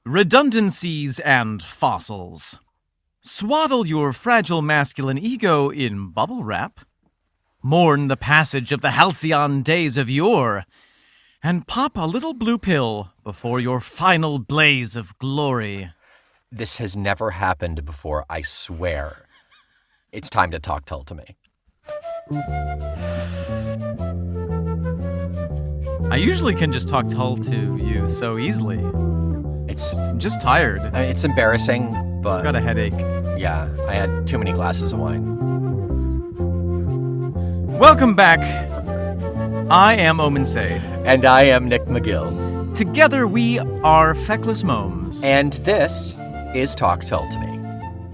redundancies and fossils. Swaddle your fragile masculine ego in bubble wrap. Mourn the passage of the halcyon days of yore. And pop a little blue pill before your final blaze of glory. This has never happened before, I swear. It's time to talk Tull to me. I usually can just talk Tull to you so easily. I'm just tired. It's embarrassing, but... I've got a headache. Yeah, I had too many glasses of wine. Welcome back. I am Omen Say. And I am Nick McGill. Together we are Feckless Momes. And this is Talk Tull to Me.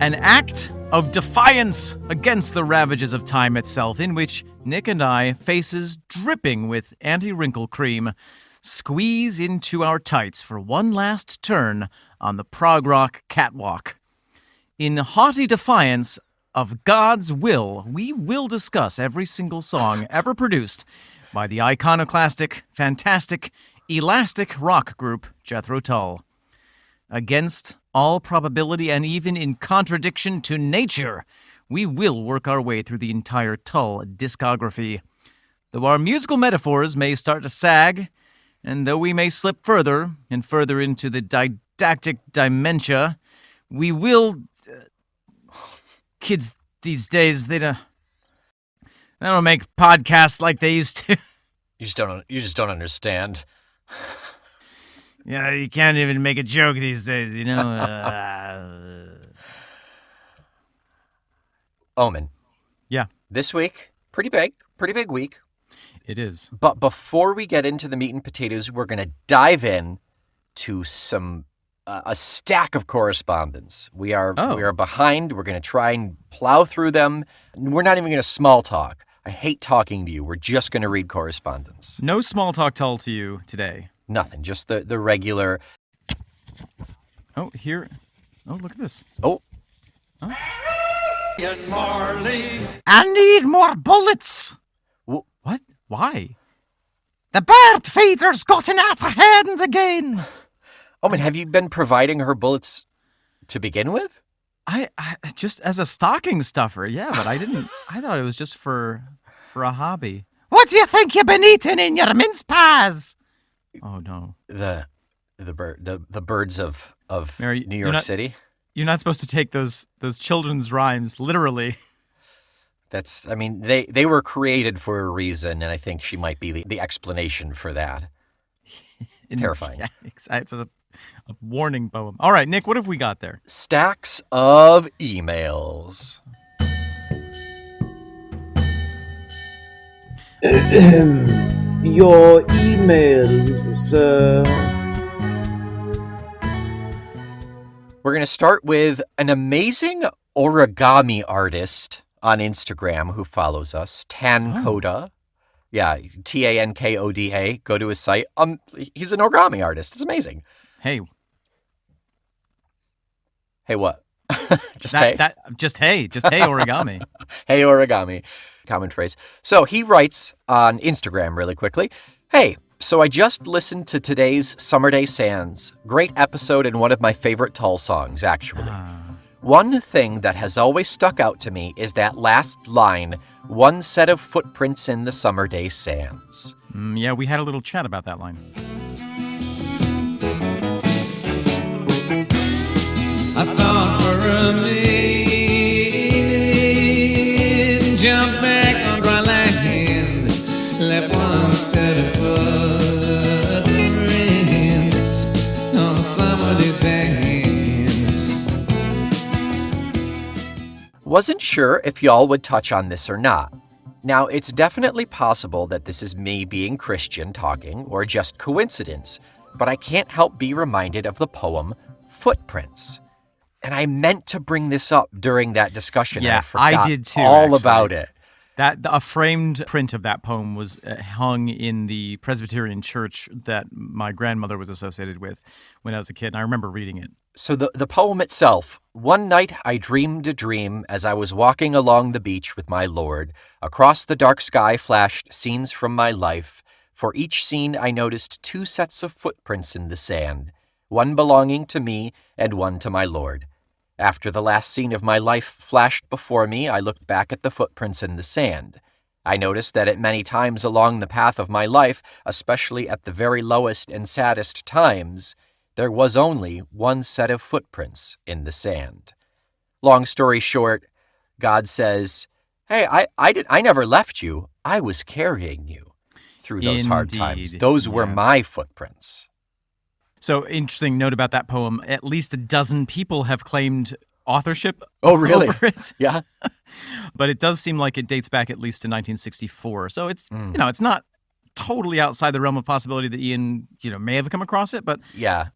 An act of defiance against the ravages of time itself, in which Nick and I, faces dripping with anti-wrinkle cream, squeeze into our tights for one last turn on the prog rock catwalk. In haughty defiance of God's will, we will discuss every single song ever produced by the iconoclastic, fantastic, elastic rock group Jethro Tull. Against all probability and even in contradiction to nature, we will work our way through the entire Tull discography. Though our musical metaphors may start to sag, and though we may slip further and further into the didactic dementia, we will... kids these days, they don't make podcasts like they used to. You just don't understand. Yeah, you can't even make a joke these days, you know? Omen. Yeah. This week, pretty big week. It is. But before we get into the meat and potatoes, we're going to dive in to some a stack of correspondence. We are behind. We're going to try and plow through them. We're not even going to small talk. I hate talking to you. We're just going to read correspondence. No small talk Tull to you today. Nothing. Just the regular. Oh, here. Oh, look at this. Oh. I need more bullets. What? Why? The bird feeder's gotten out of hand again. Oh, man, have you been providing her bullets to begin with? I just as a stocking stuffer, yeah, but I didn't. I thought it was just for a hobby. What do you think you've been eating in your mince pies? Oh no, the birds of Mary, New York City. You're not supposed to take those children's rhymes literally. They were created for a reason, and I think she might be the explanation for that. It's terrifying. Yeah, it's a warning poem. All right, Nick, what have we got there? Stacks of emails. Your emails, sir. We're going to start with an amazing origami artist on Instagram who follows us, Tankoda. Yeah, Tankoda. Go to his site. He's an origami artist. It's amazing. Hey. Hey, what? Just hey, origami. Hey, origami. Common phrase. So he writes on Instagram really quickly. Hey, so I just listened to today's Summerday Sands. Great episode and one of my favorite Tull songs, actually. One thing that has always stuck out to me is that last line, one set of footprints in the Summerday Sands. Yeah, we had a little chat about that line. I've gone for a minute, jump back on dry land, left one set of footprints on the Summerday Sands. Wasn't sure if y'all would touch on this or not. Now, it's definitely possible that this is me being Christian talking or just coincidence, but I can't help be reminded of the poem Footprints. And I meant to bring this up during that discussion. Yeah, I forgot I did too, all actually. about it. A framed print of that poem was hung in the Presbyterian church that my grandmother was associated with when I was a kid, and I remember reading it. So the poem itself, one night I dreamed a dream as I was walking along the beach with my Lord. Across the dark sky flashed scenes from my life. For each scene I noticed two sets of footprints in the sand. one belonging to me and one to my Lord. After the last scene of my life flashed before me, I looked back at the footprints in the sand. I noticed that at many times along the path of my life, especially at the very lowest and saddest times, there was only one set of footprints in the sand. Long story short, God says, hey, I never left you. I was carrying you through those hard times. Those were my footprints. So, interesting note about that poem. At least a dozen people have claimed authorship really? over it. Yeah. But it does seem like it dates back at least to 1964. So it's, it's not totally outside the realm of possibility that Ian, may have come across it, but yeah,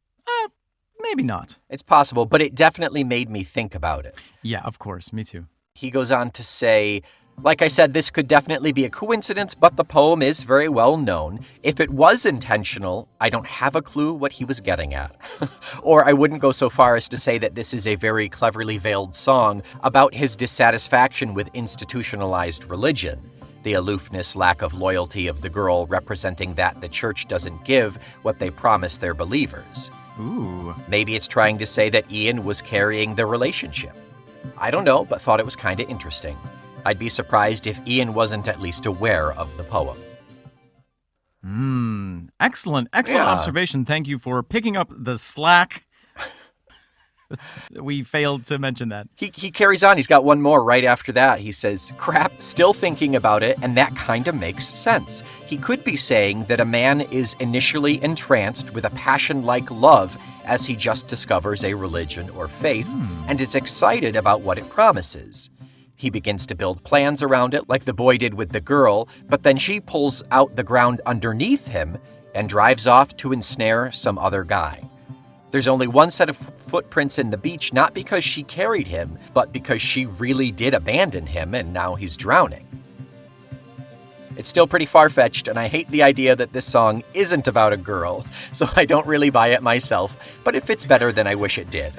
maybe not. It's possible, but it definitely made me think about it. Yeah, of course. Me too. He goes on to say, like I said, this could definitely be a coincidence, but the poem is very well known. If it was intentional, I don't have a clue what he was getting at. Or I wouldn't go so far as to say that this is a very cleverly veiled song about his dissatisfaction with institutionalized religion, the aloofness, lack of loyalty of the girl representing that the church doesn't give what they promise their believers. Ooh. Maybe it's trying to say that Ian was carrying the relationship. I don't know, but thought it was kind of interesting. I'd be surprised if Ian wasn't at least aware of the poem. Excellent observation. Thank you for picking up the slack. We failed to mention that. He carries on. He's got one more right after that. He says, crap, still thinking about it, and that kind of makes sense. He could be saying that a man is initially entranced with a passion-like love as he just discovers a religion or faith and is excited about what it promises. He begins to build plans around it like the boy did with the girl, but then she pulls out the ground underneath him and drives off to ensnare some other guy. There's only one set of footprints in the beach, not because she carried him, but because she really did abandon him and now he's drowning. It's still pretty far-fetched, and I hate the idea that this song isn't about a girl, so I don't really buy it myself, but it fits better than I wish it did.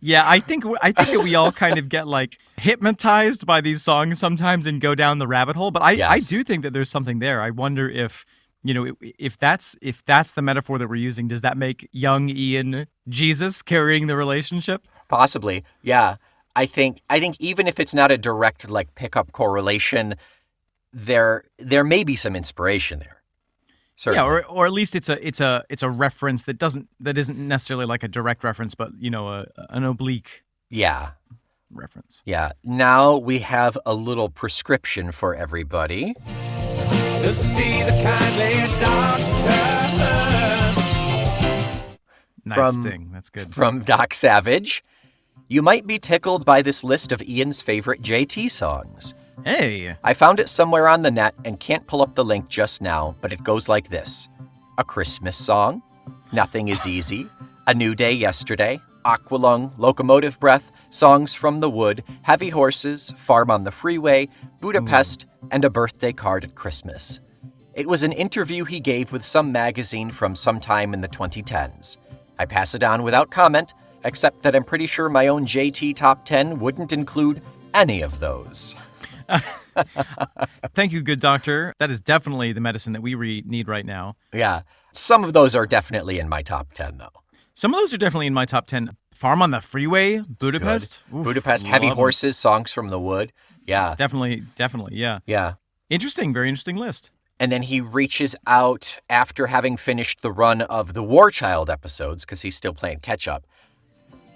Yeah, I think that we all kind of get like hypnotized by these songs sometimes and go down the rabbit hole. But I do think that there's something there. I wonder if if that's the metaphor that we're using, does that make young Ian Jesus carrying the relationship? Possibly, yeah. I think even if it's not a direct like pickup correlation, there may be some inspiration there. Certainly. Yeah, or at least it's a reference that isn't necessarily like a direct reference, but an oblique reference. Yeah. Now we have a little prescription for everybody. To see the kindly doctor. Nice sting. That's good. From Doc Savage. You might be tickled by this list of Ian's favorite JT songs. Hey! I found it somewhere on the net and can't pull up the link just now, but it goes like this. A Christmas song, Nothing is Easy, A New Day Yesterday, Aqualung, Locomotive Breath, Songs from the Wood, Heavy Horses, Farm on the Freeway, Budapest, and A Birthday Card at Christmas. It was an interview he gave with some magazine from sometime in the 2010s. I pass it on without comment, except that I'm pretty sure my own JT Top 10 wouldn't include any of those. Thank you, good doctor. That is definitely the medicine that we need right now. Yeah. Some of those are definitely in my top 10, though. Some of those are definitely in my top 10. Farm on the Freeway, Budapest. Oof, Budapest, Heavy Horses, Songs from the Wood. Yeah. Definitely, yeah. Yeah. Interesting, very interesting list. And then he reaches out after having finished the run of the War Child episodes, because he's still playing catch-up.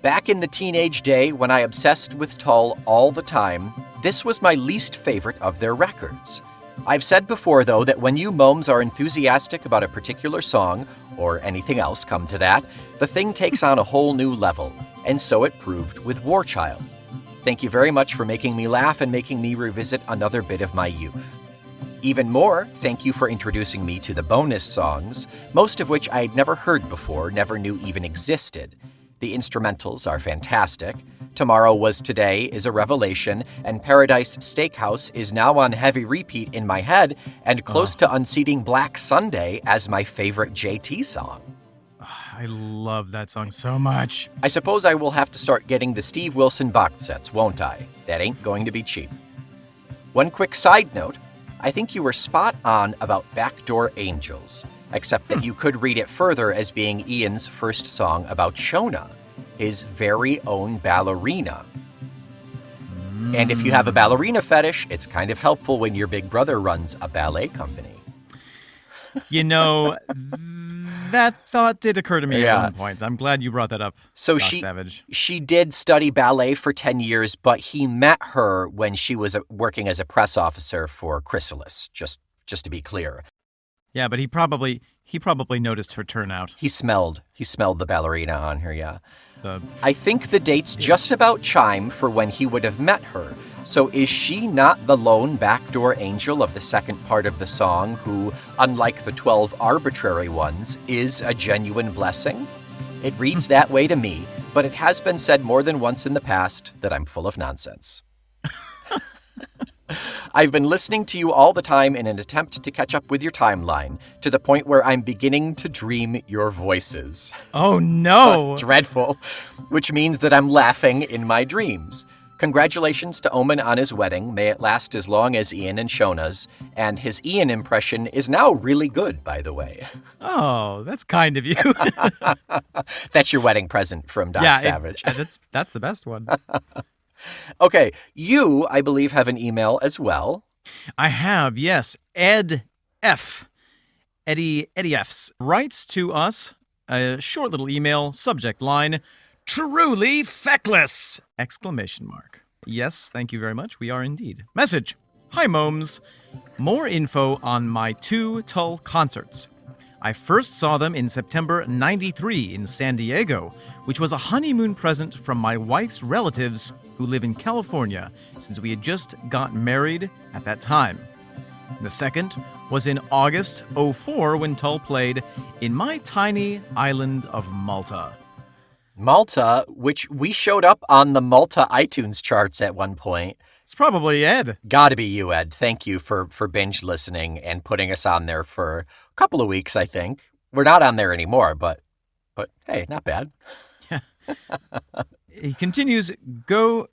Back in the teenage day, when I obsessed with Tull all the time, this was my least favorite of their records. I've said before, though, that when you momes are enthusiastic about a particular song, or anything else come to that, the thing takes on a whole new level, and so it proved with War Child. Thank you very much for making me laugh and making me revisit another bit of my youth. Even more, thank you for introducing me to the bonus songs, most of which I'd never heard before, never knew even existed. The instrumentals are fantastic. Tomorrow Was Today is a revelation, and Paradise Steakhouse is now on heavy repeat in my head and close to unseating Black Sunday as my favorite JT song. I love that song so much. I suppose I will have to start getting the Steve Wilson box sets, won't I? That ain't going to be cheap. One quick side note, I think you were spot on about Backdoor Angels, except that you could read it further as being Ian's first song about Shona, his very own ballerina. And if you have a ballerina fetish, it's kind of helpful when your big brother runs a ballet company. You know, that thought did occur to me at one point. I'm glad you brought that up, So Doc Savage. she did study ballet for 10 years, but he met her when she was working as a press officer for Chrysalis, just to be clear. Yeah, but he probably noticed her turnout. He smelled the ballerina on her, yeah. The I think the dates just about chime for when he would have met her. So is she not the lone backdoor angel of the second part of the song who, unlike the 12 arbitrary ones, is a genuine blessing? It reads that way to me, but it has been said more than once in the past that I'm full of nonsense. I've been listening to you all the time in an attempt to catch up with your timeline, to the point where I'm beginning to dream your voices. Oh, no. Dreadful. Which means that I'm laughing in my dreams. Congratulations to Omen on his wedding. May it last as long as Ian and Shona's. And his Ian impression is now really good, by the way. Oh, that's kind of you. That's your wedding present from Doc Savage. That's the best one. Okay, you, I believe, have an email as well. I have, yes. Ed F. Eddie F's writes to us a short little email, subject line, truly feckless! ! Yes, thank you very much. We are indeed. Message. Hi, Momes. More info on my 2 Tull concerts. I first saw them in September '93 in San Diego, which was a honeymoon present from my wife's relatives who live in California, since we had just gotten married at that time. The second was in August '04 when Tull played in my tiny island of Malta. Malta, which we showed up on the Malta iTunes charts at one point. It's probably Ed. Gotta be you, Ed. Thank you for binge listening and putting us on there for a couple of weeks, I think. We're not on there anymore, but hey, not bad. Yeah. He continues, go...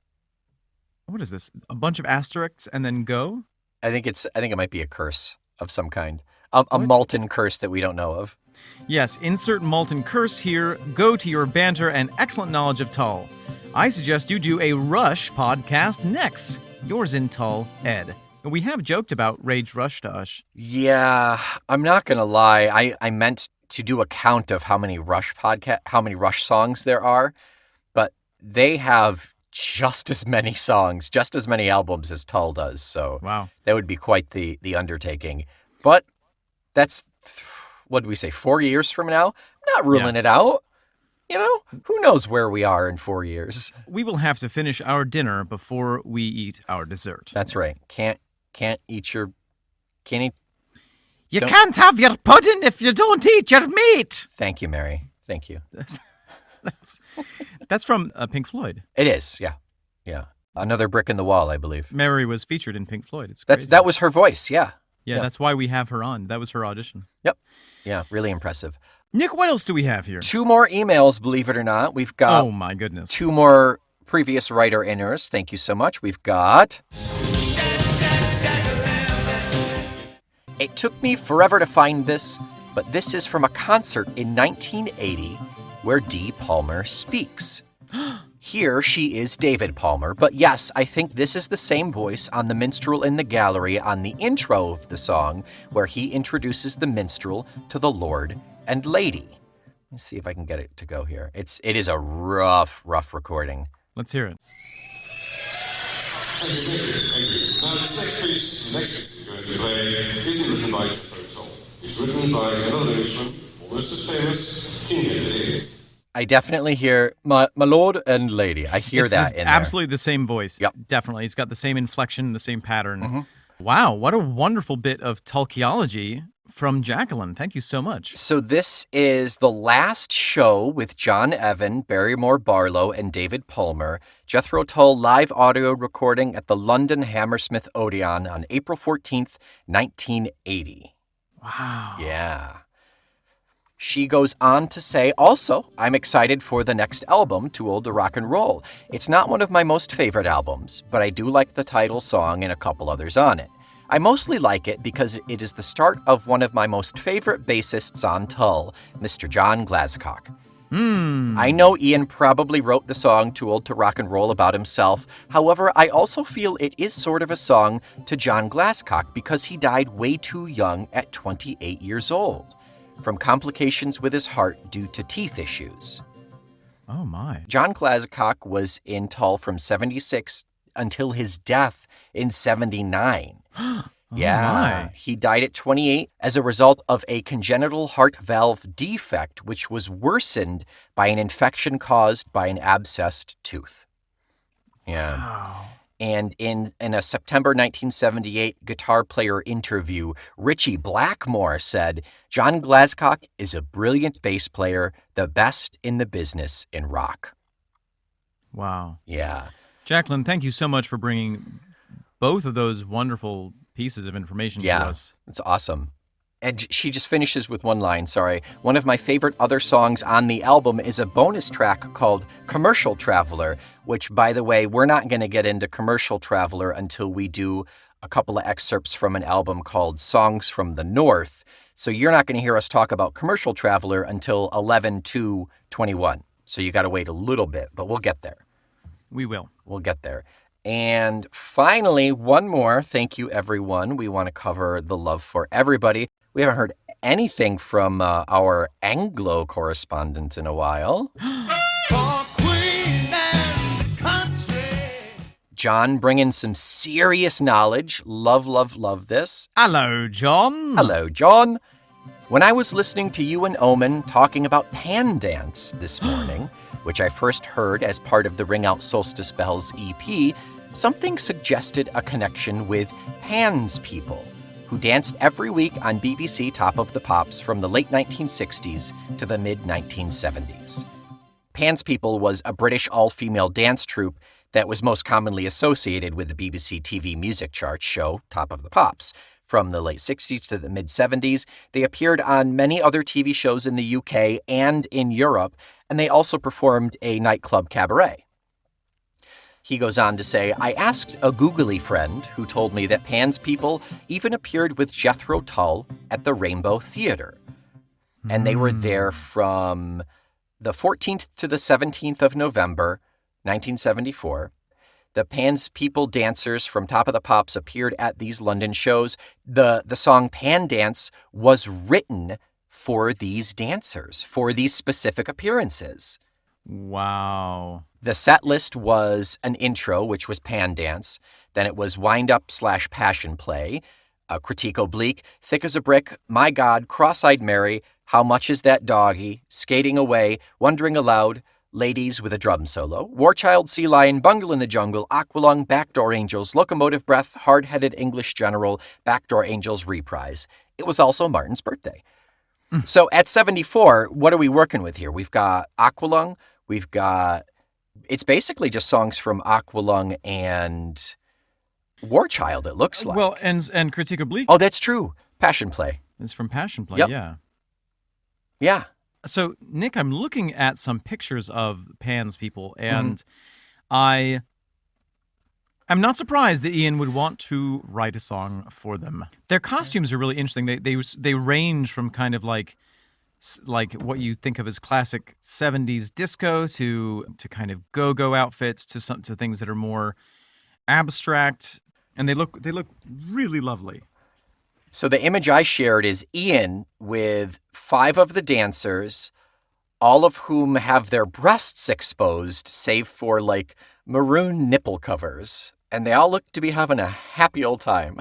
What is this? A bunch of asterisks and then go? I think it might be a curse of some kind. A Malton curse that we don't know of. Yes, insert Malton curse here. Go to your banter and excellent knowledge of Tull. I suggest you do a Rush podcast next. Yours in Tull, Ed. And we have joked about Rage Rush to us. Yeah, I'm not gonna lie. I meant to do a count of how many Rush songs there are, but they have just as many songs, just as many albums as Tull does. So wow, that would be quite the undertaking. But that's, what do we say, 4 years from now? Not ruling it out. You know, who knows where we are in 4 years? We will have to finish our dinner before we eat our dessert. That's right. Can't eat your... You can't have your pudding if you don't eat your meat. Thank you, Mary. Thank you. That's from Pink Floyd. It is, yeah. Yeah. Another brick in the wall, I believe. Mary was featured in Pink Floyd. It's crazy. That was her voice, yeah. Yeah, that's why we have her on. That was her audition. Yep. Yeah, really impressive. Nick, what else do we have here? 2 more emails, believe it or not. We've got... Oh, my goodness. 2 more previous writer-inners. Thank you so much. We've got... It took me forever to find this, but this is from a concert in 1980 where Dee Palmer speaks. Here she is David Palmer, but yes, I think this is the same voice on The Minstrel in the Gallery on the intro of the song where he introduces the minstrel to the Lord and Lady. Let's see if I can get it to go here. It is a rough recording. Let's hear it. Thank you. Now, this next piece we're going to play isn't written by Jethro Tull. It's written by another Englishman, almost as famous, King Henry. I definitely hear my lord and lady. I hear that in there. Absolutely the same voice. Yep. Definitely. It's got the same inflection, the same pattern. Mm-hmm. Wow, what a wonderful bit of Tulkiology from Jack-a-lynn. Thank you so much. So this is the last show with John Evan, Barrymore Barlow, and David Palmer. Jethro Tull live audio recording at the London Hammersmith Odeon on April 14th, 1980. Wow. Yeah. She goes on to say, also, I'm excited for the next album, Too Old to Rock and Roll. It's not one of my most favorite albums, but I do like the title song and a couple others on it. I mostly like it because it is the start of one of my most favorite bassists on Tull, Mr. John Glascock. I know Ian probably wrote the song Too Old to Rock and Roll about himself. However, I also feel it is sort of a song to John Glascock because he died way too young at 28 years old from complications with his heart due to teeth issues. Oh, my. John Glascock was in Tull from 76 until his death in 79. My. He died at 28 as a result of a congenital heart valve defect, which was worsened by an infection caused by an abscessed tooth. Yeah. Wow. And in a September 1978 guitar player interview, Ritchie Blackmore said, John Glascock is a brilliant bass player, the best in the business in rock. Wow. Yeah. Jack-a-lynn, thank you so much for bringing both of those wonderful pieces of information to us. It's awesome. And she just finishes with one line, sorry. One of my favorite other songs on the album is a bonus track called Commercial Traveler, which, by the way, we're not going to get into Commercial Traveler until we do a couple of excerpts from an album called Songs from the North. So you're not going to hear us talk about Commercial Traveler until 11/2/21. So you got to wait a little bit, but we'll get there. We will. We'll get there. And finally, one more. Thank you, everyone. We want to cover the love for everybody. We haven't heard anything from our Anglo correspondent in a while. John, bringing some serious knowledge. Love, love, love this. Hello, John. Hello, John. When I was listening to you and Omen talking about Pan Dance this morning, which I first heard as part of the Ring Out Solstice Bells EP, something suggested a connection with Pan's People, who danced every week on BBC Top of the Pops from the late 1960s to the mid-1970s. Pan's People was a British all-female dance troupe that was most commonly associated with the BBC TV music charts show Top of the Pops. From the late 60s to the mid-70s, they appeared on many other TV shows in the UK and in Europe, and they also performed a nightclub cabaret. He goes on to say, I asked a googly friend who told me that Pan's People even appeared with Jethro Tull at the Rainbow Theater. And they were there from the 14th to the 17th of November, 1974. The Pan's People dancers from Top of the Pops appeared at these London shows. The song Pan Dance was written for these dancers, for these specific appearances. Wow. The set list was an intro, which was Pan Dance. Then it was Wind Up / Passion Play, a Critique Oblique, Thick as a Brick, My God, Cross-Eyed Mary, How Much Is That Doggy, Skating Away, Wondering Aloud, Ladies with a Drum Solo, War Child, Sea Lion, Bungle in the Jungle, Aqualung, Backdoor Angels, Locomotive Breath, Hard-Headed English General, Backdoor Angels Reprise. It was also Martin's birthday. So at 74, what are we working with here? We've got Aqualung, we've got... It's basically just songs from Aqualung and War Child, it looks like. Well, and Critique Oblique. Oh, that's true. Passion Play. It's from Passion Play, Yep. yeah. Yeah. So, Nick, I'm looking at some pictures of Pan's People, and I'm not surprised that Ian would want to write a song for them. Their costumes are really interesting. They range from kind of like what you think of as classic 70s disco to kind of go-go outfits to things that are more abstract, and they look really lovely. So the image I shared is Ian with 5 of the dancers, all of whom have their breasts exposed, save for like maroon nipple covers. And they all look to be having a happy old time.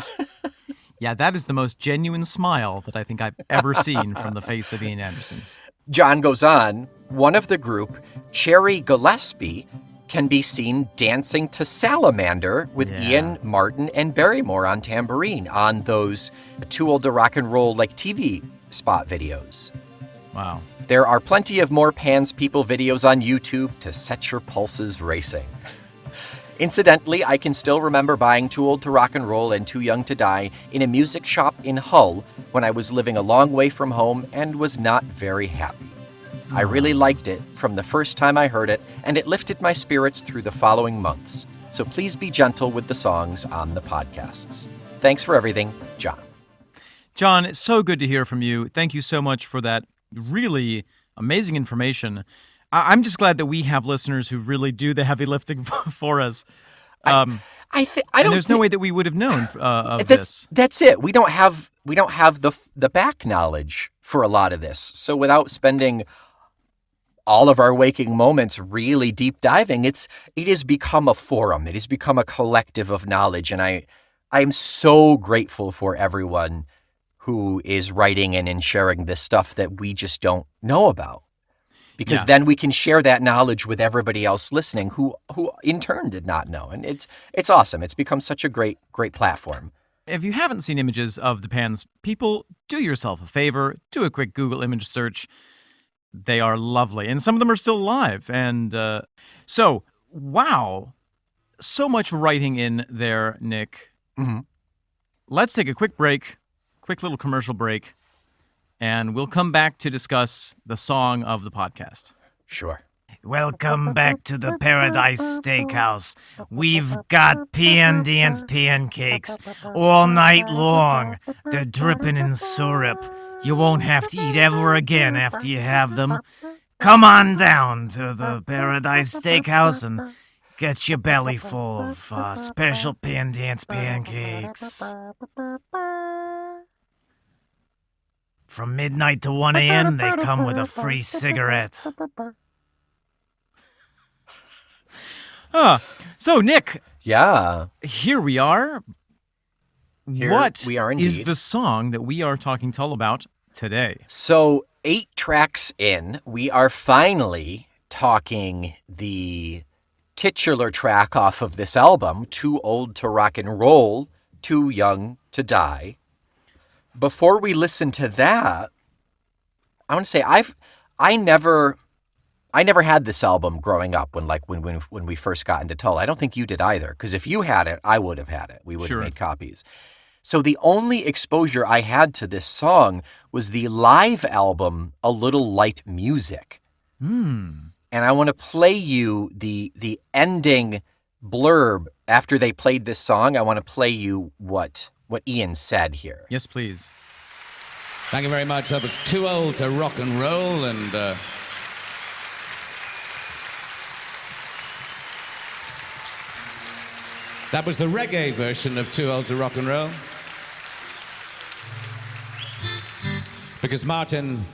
Yeah, that is the most genuine smile that I think I've ever seen from the face of Ian Anderson. John goes on, one of the group, Cherry Gillespie, can be seen dancing to Salamander with Ian, Martin, and Barrymore on tambourine on those Too Old to Rock and Roll like TV spot videos. Wow. There are plenty of more Pan's People videos on YouTube to set your pulses racing. Incidentally, I can still remember buying Too Old to Rock and Roll and Too Young to Die in a music shop in Hull when I was living a long way from home and was not very happy. I really liked it from the first time I heard it, and it lifted my spirits through the following months. So please be gentle with the songs on the podcasts. Thanks for everything, John. John, it's so good to hear from you. Thank you so much for that really amazing information. I'm just glad that we have listeners who really do the heavy lifting for us. There's no way that we would have known of this. That's it. We don't have the back knowledge for a lot of this. So without spending all of our waking moments really deep diving, it has become a forum. It has become a collective of knowledge, and I'm so grateful for everyone who is writing in and sharing this stuff that we just don't know about. Because then we can share that knowledge with everybody else listening who in turn did not know. And it's awesome. It's become such a great platform. If you haven't seen images of the Pans, people, do yourself a favor. Do a quick Google image search. They are lovely. And some of them are still alive. And wow. So much writing in there, Nick. Mm-hmm. Let's take a quick break. Quick little commercial break. And we'll come back to discuss the song of the podcast. Sure. Welcome back to the Paradise Steakhouse. We've got pean dance pancakes all night long. They're dripping in syrup. You won't have to eat ever again after you have them. Come on down to the Paradise Steakhouse and get your belly full of special pean dance pancakes. From midnight to 1 a.m., they come with a free cigarette. So, Nick. Yeah. Here we are. What we are indeed. is the song that we are talking Tull about today? So, 8 tracks in, we are finally talking the titular track off of this album, Too Old to Rock and Roll, Too Young to Die. Before we listen to that, I want to say I never had this album growing up when we first got into Tull. I don't think you did either, because if you had it, I would have had it. We would have made copies. So the only exposure I had to this song was the live album, A Little Light Music. And I want to play you the ending blurb after they played this song. I want to play you what Ian said here. Yes, please. Thank you very much. That was Too Old to Rock and Roll, and that was the reggae version of Too Old to Rock and Roll. Because Martin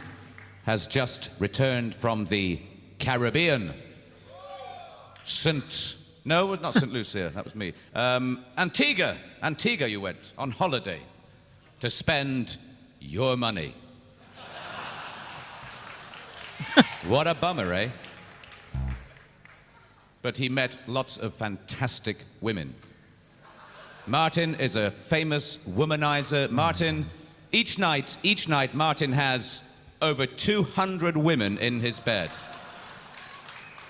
has just returned from the Caribbean. Not St. Lucia, that was me. Antigua you went on holiday to spend your money. What a bummer, eh? But he met lots of fantastic women. Martin is a famous womanizer. Each night, Martin has over 200 women in his bed.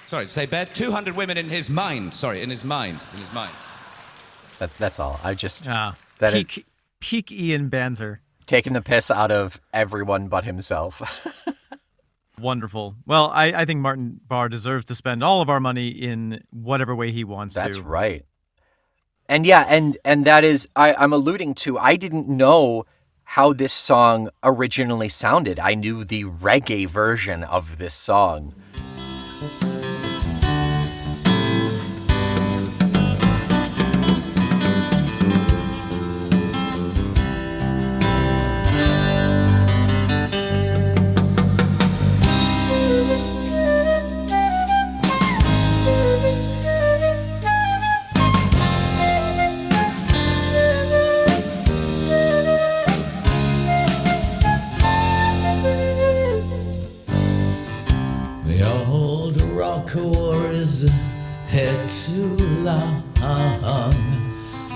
Sorry, say bed? 200 women in his mind. Sorry, in his mind. That's all. I just... Peak Ian banter. Taking the piss out of everyone but himself. Wonderful. Well, I think Martin Barr deserves to spend all of our money in whatever way he wants to. That's right. And yeah, and that is, I'm alluding to, I didn't know how this song originally sounded. I knew the reggae version of this song.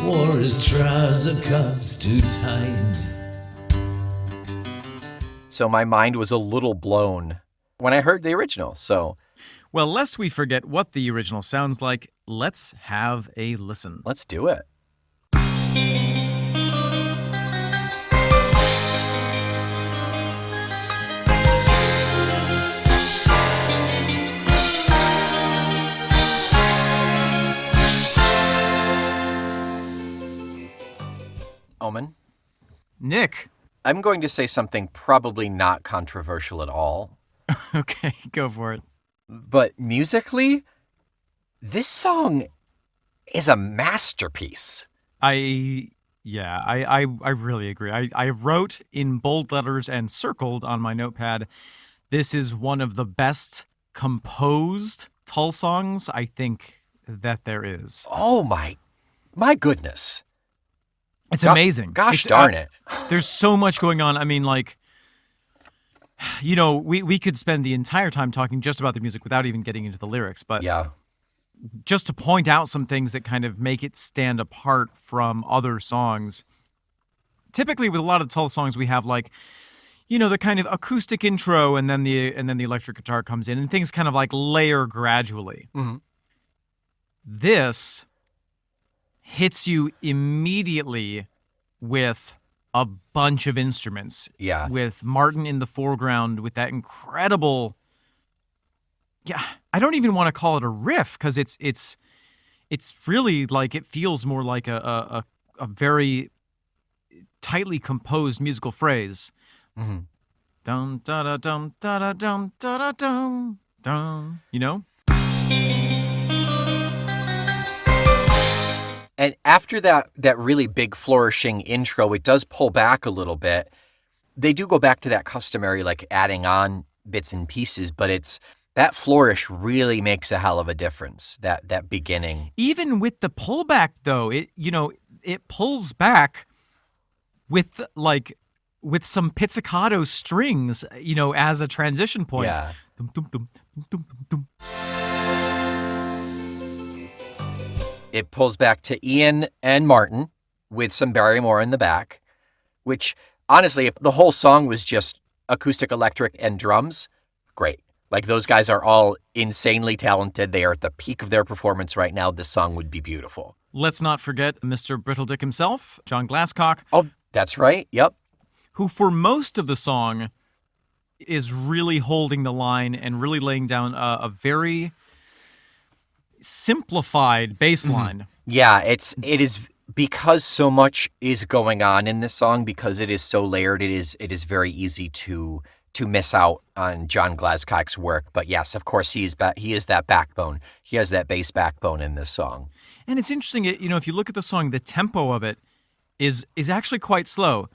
Wore his trouser cuffs too tight. So my mind was a little blown when I heard the original, so... Well, lest we forget what the original sounds like, let's have a listen. Let's do it. Omen. Nick. I'm going to say something probably not controversial at all. Okay, go for it. But musically, this song is a masterpiece. I really agree. I wrote in bold letters and circled on my notepad, this is one of the best composed Tull songs I think that there is. Oh my goodness. It's amazing. Gosh darn it. There's so much going on. I mean, like, you know, we could spend the entire time talking just about the music without even getting into the lyrics, but Yeah. just to point out some things that kind of make it stand apart from other songs. Typically with a lot of Tull songs we have, like, you know, the kind of acoustic intro and then the electric guitar comes in and things kind of like layer gradually. Mm-hmm. This hits you immediately with a bunch of instruments. Yeah. With Martin in the foreground with that incredible, I don't even want to call it a riff because it's really like, it feels more like a very tightly composed musical phrase. Mm-hmm. Dum da da dum da da dum da da dum dum. You know? And after that really big flourishing intro, it does pull back a little bit. They do go back to that customary, like, adding on bits and pieces, but that flourish really makes a hell of a difference, that beginning. Even with the pullback, though, it pulls back with some pizzicato strings, you know, as a transition point. Yeah. Dum, dum, dum, dum, dum, dum, dum. It pulls back to Ian and Martin with some Barrymore in the back, which, honestly, if the whole song was just acoustic, electric, and drums, great. Like, those guys are all insanely talented. They are at the peak of their performance right now. This song would be beautiful. Let's not forget Mr. Brittledick himself, John Glasscock. Oh, that's right. Yep. Who for most of the song is really holding the line and really laying down a very simplified bass line. Yeah, it is because so much is going on in this song, because it is so layered, it is very easy to miss out on John Glasscock's work. But yes, of course, he is that backbone. He has that bass backbone in this song. And it's interesting, you know, if you look at the song, the tempo of it is actually quite slow.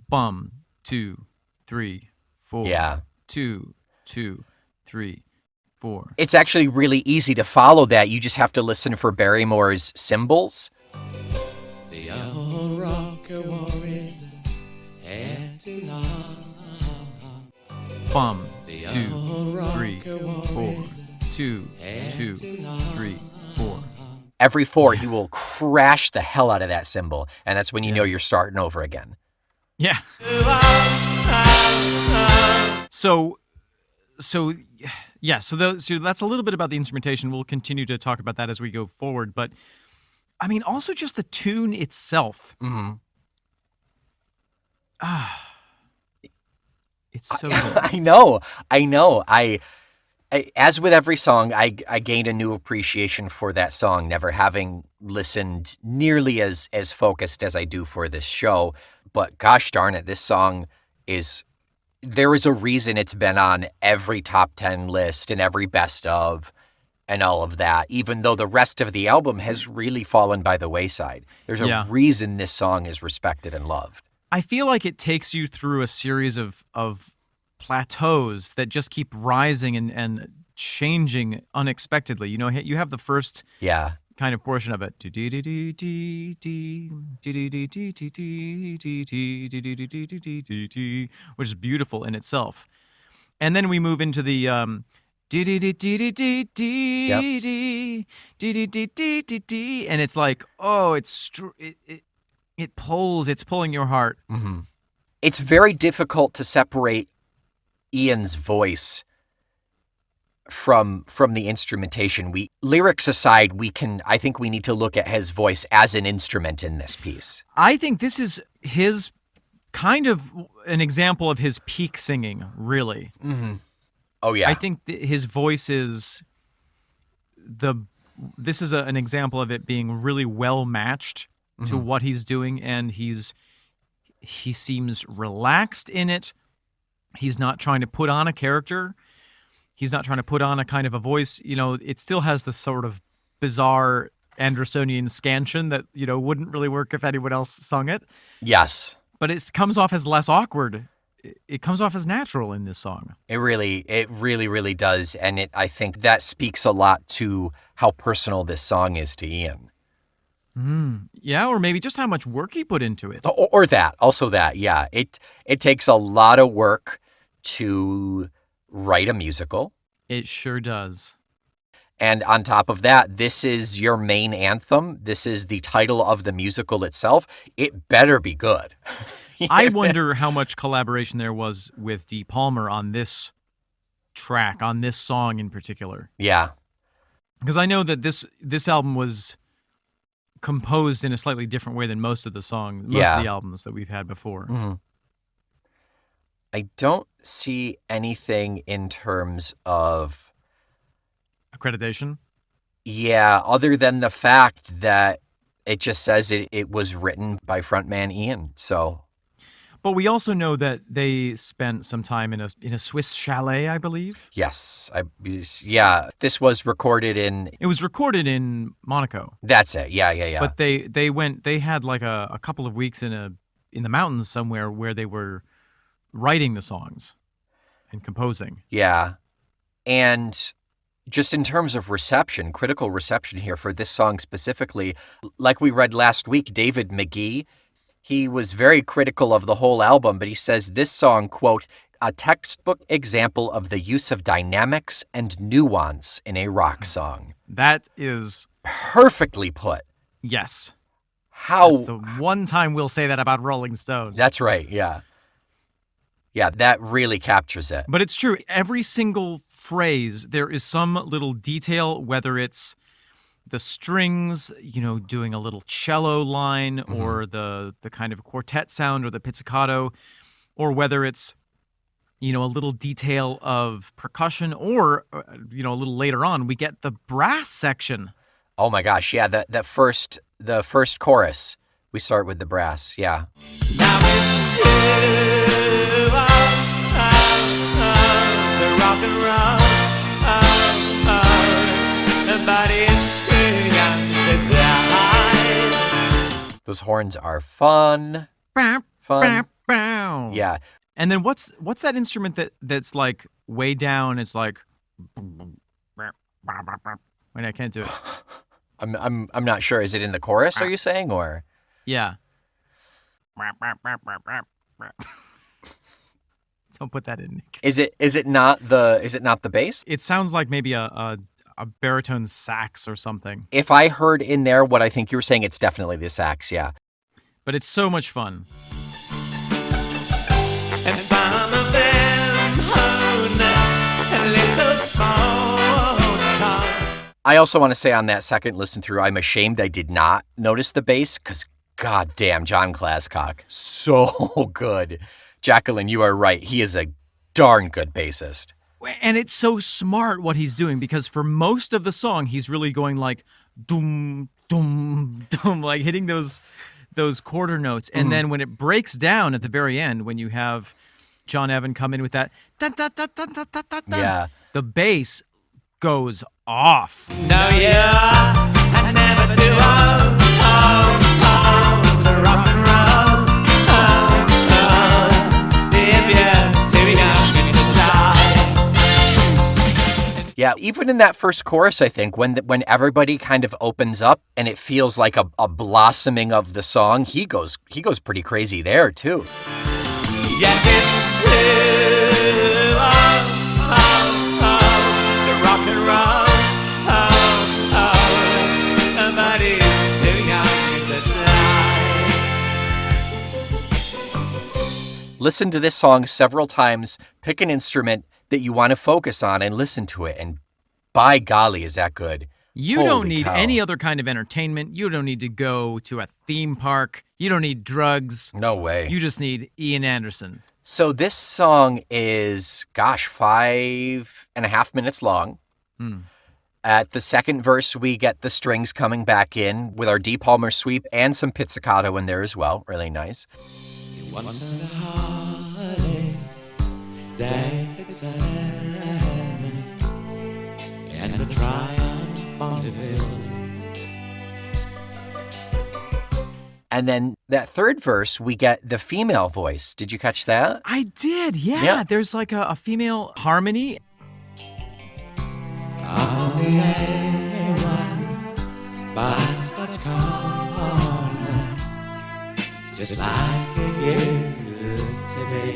Bum, 2, 3, 4. Yeah. 2, 2, 3, 4. It's actually really easy to follow that. You just have to listen for Barrymore's cymbals. The old rocker warriors had to long. Bum, 2, 3, 4. 2, 2, 3, 4. Every 4, he will crash the hell out of that cymbal, and that's when you know you're starting over again. Yeah. So that's a little bit about the instrumentation. We'll continue to talk about that as we go forward. But I mean, also just the tune itself. Mm-hmm. It's so good. I know. I as with every song, I gained a new appreciation for that song, never having listened nearly as focused as I do for this show. But gosh darn it, this song there is a reason it's been on every top 10 list and every best of and all of that, even though the rest of the album has really fallen by the wayside. There's a reason this song is respected and loved. I feel like it takes you through a series of plateaus that just keep rising and changing unexpectedly. You know, you have the first kind of portion of it, which is beautiful in itself. And then we move into the and it's like, oh, it pulls, it's pulling your heart. Mm-hmm. It's very difficult to separate Ian's voice from the instrumentation. Lyrics aside, I think we need to look at his voice as an instrument in this piece. I think this is his kind of an example of his peak singing, really. Mm-hmm. Oh yeah. I think his voice is an example of it being really well matched to what he's doing, and he's He seems relaxed in it. He's not trying to put on a character. He's not trying to put on a kind of a voice. It still has this sort of bizarre Andersonian scansion that, wouldn't really work if anyone else sung it. Yes. But it comes off as less awkward. It comes off as natural in this song. It really, really does. And I think that speaks a lot to how personal this song is to Ian. Yeah, or maybe just how much work he put into it. Or that. Also that, yeah. It takes a lot of work to write a musical. It sure does. And on top of that, this is your main anthem. This is the title of the musical itself. It better be good. I wonder how much collaboration there was with Dee Palmer on this track, on this song in particular. Yeah. Because I know that this album was composed in a slightly different way than most of the albums that we've had before. Mm-hmm. I don't see anything in terms of accreditation. Yeah, other than the fact that it just says it was written by frontman Ian. So, but we also know that they spent some time in a Swiss chalet, I believe. Yes, this was recorded in. It was recorded in Monaco. That's it. Yeah. But they had like a couple of weeks in the mountains somewhere where they were writing the songs and composing. Yeah. And just in terms of reception, critical reception here for this song specifically, like we read last week, David McGee, he was very critical of the whole album, but he says this song, quote, a textbook example of the use of dynamics and nuance in a rock song. That is perfectly put. Yes. That's the one time we'll say that about Rolling Stone. That's right, yeah. Yeah, that really captures it. But it's true. Every single phrase, there is some little detail, whether it's the strings, doing a little cello line, or the kind of quartet sound or the pizzicato, or whether it's, a little detail of percussion, or, a little later on, we get the brass section. Oh my gosh, yeah, the first chorus, we start with the brass, yeah. Now it's too to rock and roll, but it's too young to die. Those horns are fun. Fun. Yeah. And then what's that instrument that's like way down? It's like, wait, I can't do it. I'm not sure. Is it in the chorus? Are you saying, or? Yeah. Don't put that in, Nick. Is it not the bass? It sounds like maybe a baritone sax or something. If I heard in there what I think you were saying, it's definitely the sax, yeah. But it's so much fun. And some of them own a little sports car. I also want to say on that second listen through, I'm ashamed I did not notice the bass, because goddamn, John Glasscock, so good. Jack-a-lynn, you are right. He is a darn good bassist. And it's so smart what he's doing, because for most of the song, he's really going like doom, doom, doom, like hitting those quarter notes. And then when it breaks down at the very end, when you have John Evan come in with that, dun, dun, dun, dun, dun, dun, dun, yeah, the bass goes off. No, yeah, and never too old, to rock and roll, if you're too young to die. Yeah, even in that first chorus, I think, when everybody kind of opens up and it feels like a blossoming of the song, he goes pretty crazy there too. Yes, it's too to rock and roll, but it's too young to die. Listen to this song several times, pick an instrument that you want to focus on and listen to it, and by golly, is that good. You Holy don't need cow. any other kind of entertainment. You don't need to go to a theme park. You don't need drugs. No way. You just need Ian Anderson. So this song is, 5.5 minutes long. At the second verse, we get the strings coming back in with our Dee Palmer sweep and some pizzicato in there as well. Really nice. Once in a holiday, David Salmon, and a triumph on the hill. And then that third verse, we get the female voice. Did you catch that? I did, yeah. Yeah. There's like a female harmony. On the A1 by Scotch Corner, just like it used to be.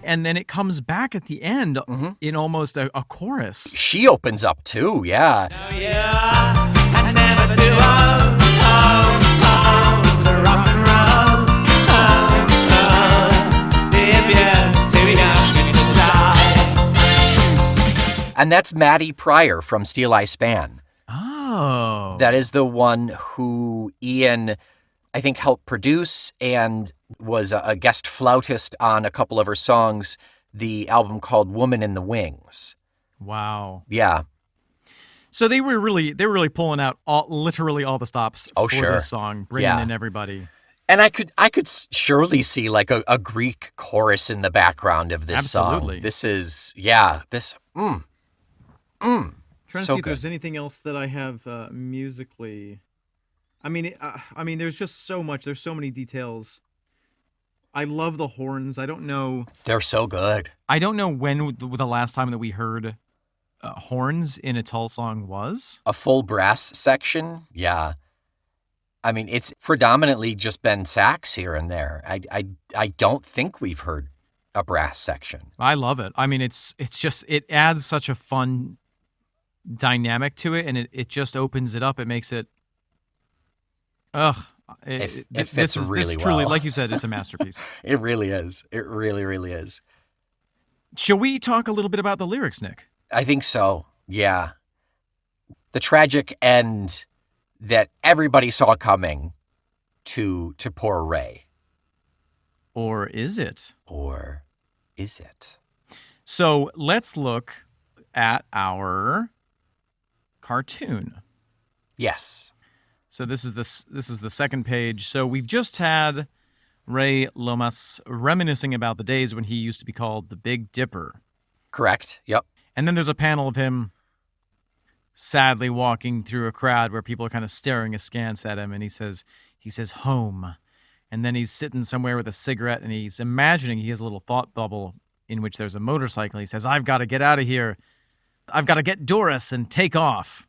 And then it comes back at the end in almost a chorus. She opens up too, yeah. Oh yeah, and never too old, the rock and roll, if you're too young to die. And that's Maddie Pryor from Steel Eye Span. Oh. That is the one who Ian, I think, helped produce and was a guest flautist on a couple of her songs, the album called Woman in the Wings. Wow. Yeah. So they were really pulling out literally all the stops for this song, bringing in everybody. And I could surely see like a Greek chorus in the background of this Absolutely. song. This is, Trying to So see if good. there's anything else that I have musically. I mean, there's just so much. There's so many details. I love the horns. I don't know. They're so good. I don't know when the last time that we heard horns in a Tull song was. A full brass section, yeah. I mean, it's predominantly just been sax here and there. I don't think we've heard a brass section. I love it. I mean, it's just, it adds such a fun dynamic to it, and it just opens it up. It makes it, It fits this really truly, well. like you said, it's a masterpiece. It really is. It really, really is. Shall we talk a little bit about the lyrics, Nick? I think so, yeah. The tragic end that everybody saw coming to poor Ray. Or is it? Or is it? So let's look at our cartoon. Yes. So this is the second page. So we've just had Ray Lomas reminiscing about the days when he used to be called the Big Dipper. Correct. Yep. And then there's a panel of him sadly walking through a crowd where people are kind of staring askance at him, and he says home. And then he's sitting somewhere with a cigarette, and he's imagining he has a little thought bubble in which there's a motorcycle. He says, I've got to get out of here. I've got to get Doris and take off.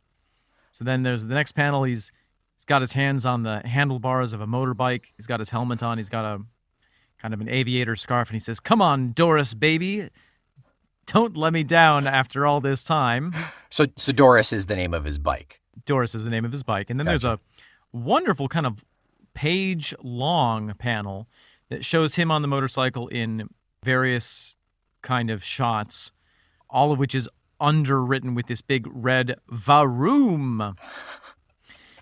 So then there's the next panel. He's got his hands on the handlebars of a motorbike. He's got his helmet on. He's got a kind of an aviator scarf, and he says, come on, Doris, baby. Don't let me down after all this time. So Doris is the name of his bike. Doris is the name of his bike. And then there's a wonderful kind of page-long panel that shows him on the motorcycle in various kind of shots, all of which is underwritten with this big red varoom.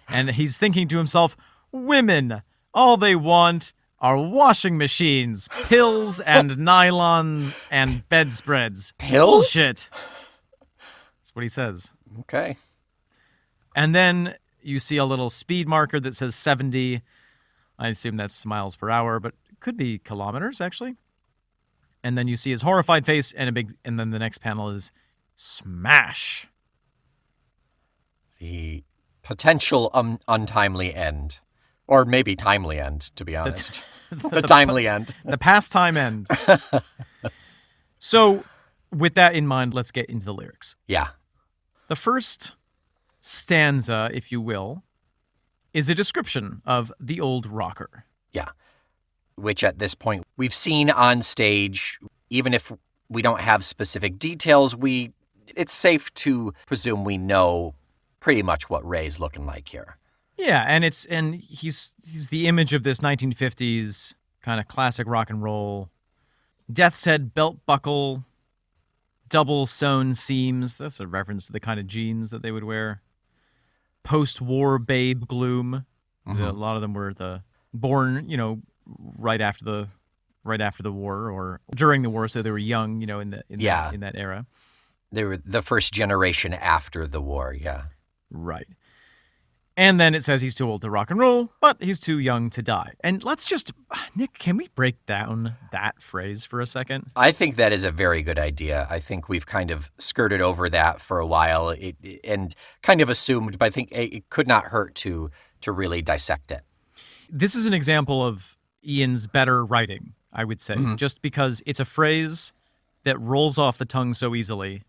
And he's thinking to himself, women, all they want are washing machines, pills, and nylon and bedspreads. Pills? Bullshit. That's what he says. Okay. And then you see a little speed marker that says 70. I assume that's miles per hour, but it could be kilometers, actually. And then you see his horrified face, and then the next panel is smash. The potential untimely end. Or maybe timely end, to be honest. The timely end. The pastime end. So, with that in mind, let's get into the lyrics. Yeah. The first stanza, if you will, is a description of the old rocker. Yeah. Which at this point we've seen on stage. Even if we don't have specific details, it's safe to presume we know pretty much what Ray's looking like here. Yeah, and he's the image of this 1950s kind of classic rock and roll. Death's head belt buckle, double sewn seams. That's a reference to the kind of jeans that they would wear. Post-war babe gloom. Mm-hmm. A lot of them were born, right after the war or during the war, so they were young, in that era. They were the first generation after the war, yeah. Right. And then it says he's too old to rock and roll, but he's too young to die. And let's just, Nick, can we break down that phrase for a second? I think that is a very good idea. I think we've kind of skirted over that for a while and kind of assumed, but I think it could not hurt to really dissect it. This is an example of Ian's better writing, I would say, just because it's a phrase that rolls off the tongue so easily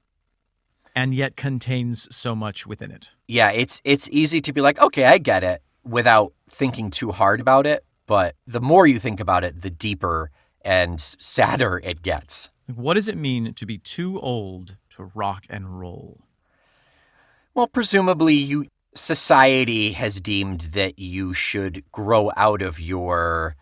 and yet contains so much within it. Yeah, it's easy to be like, okay, I get it, without thinking too hard about it. But the more you think about it, the deeper and sadder it gets. What does it mean to be too old to rock and roll? Well, presumably society has deemed that you should grow out of your,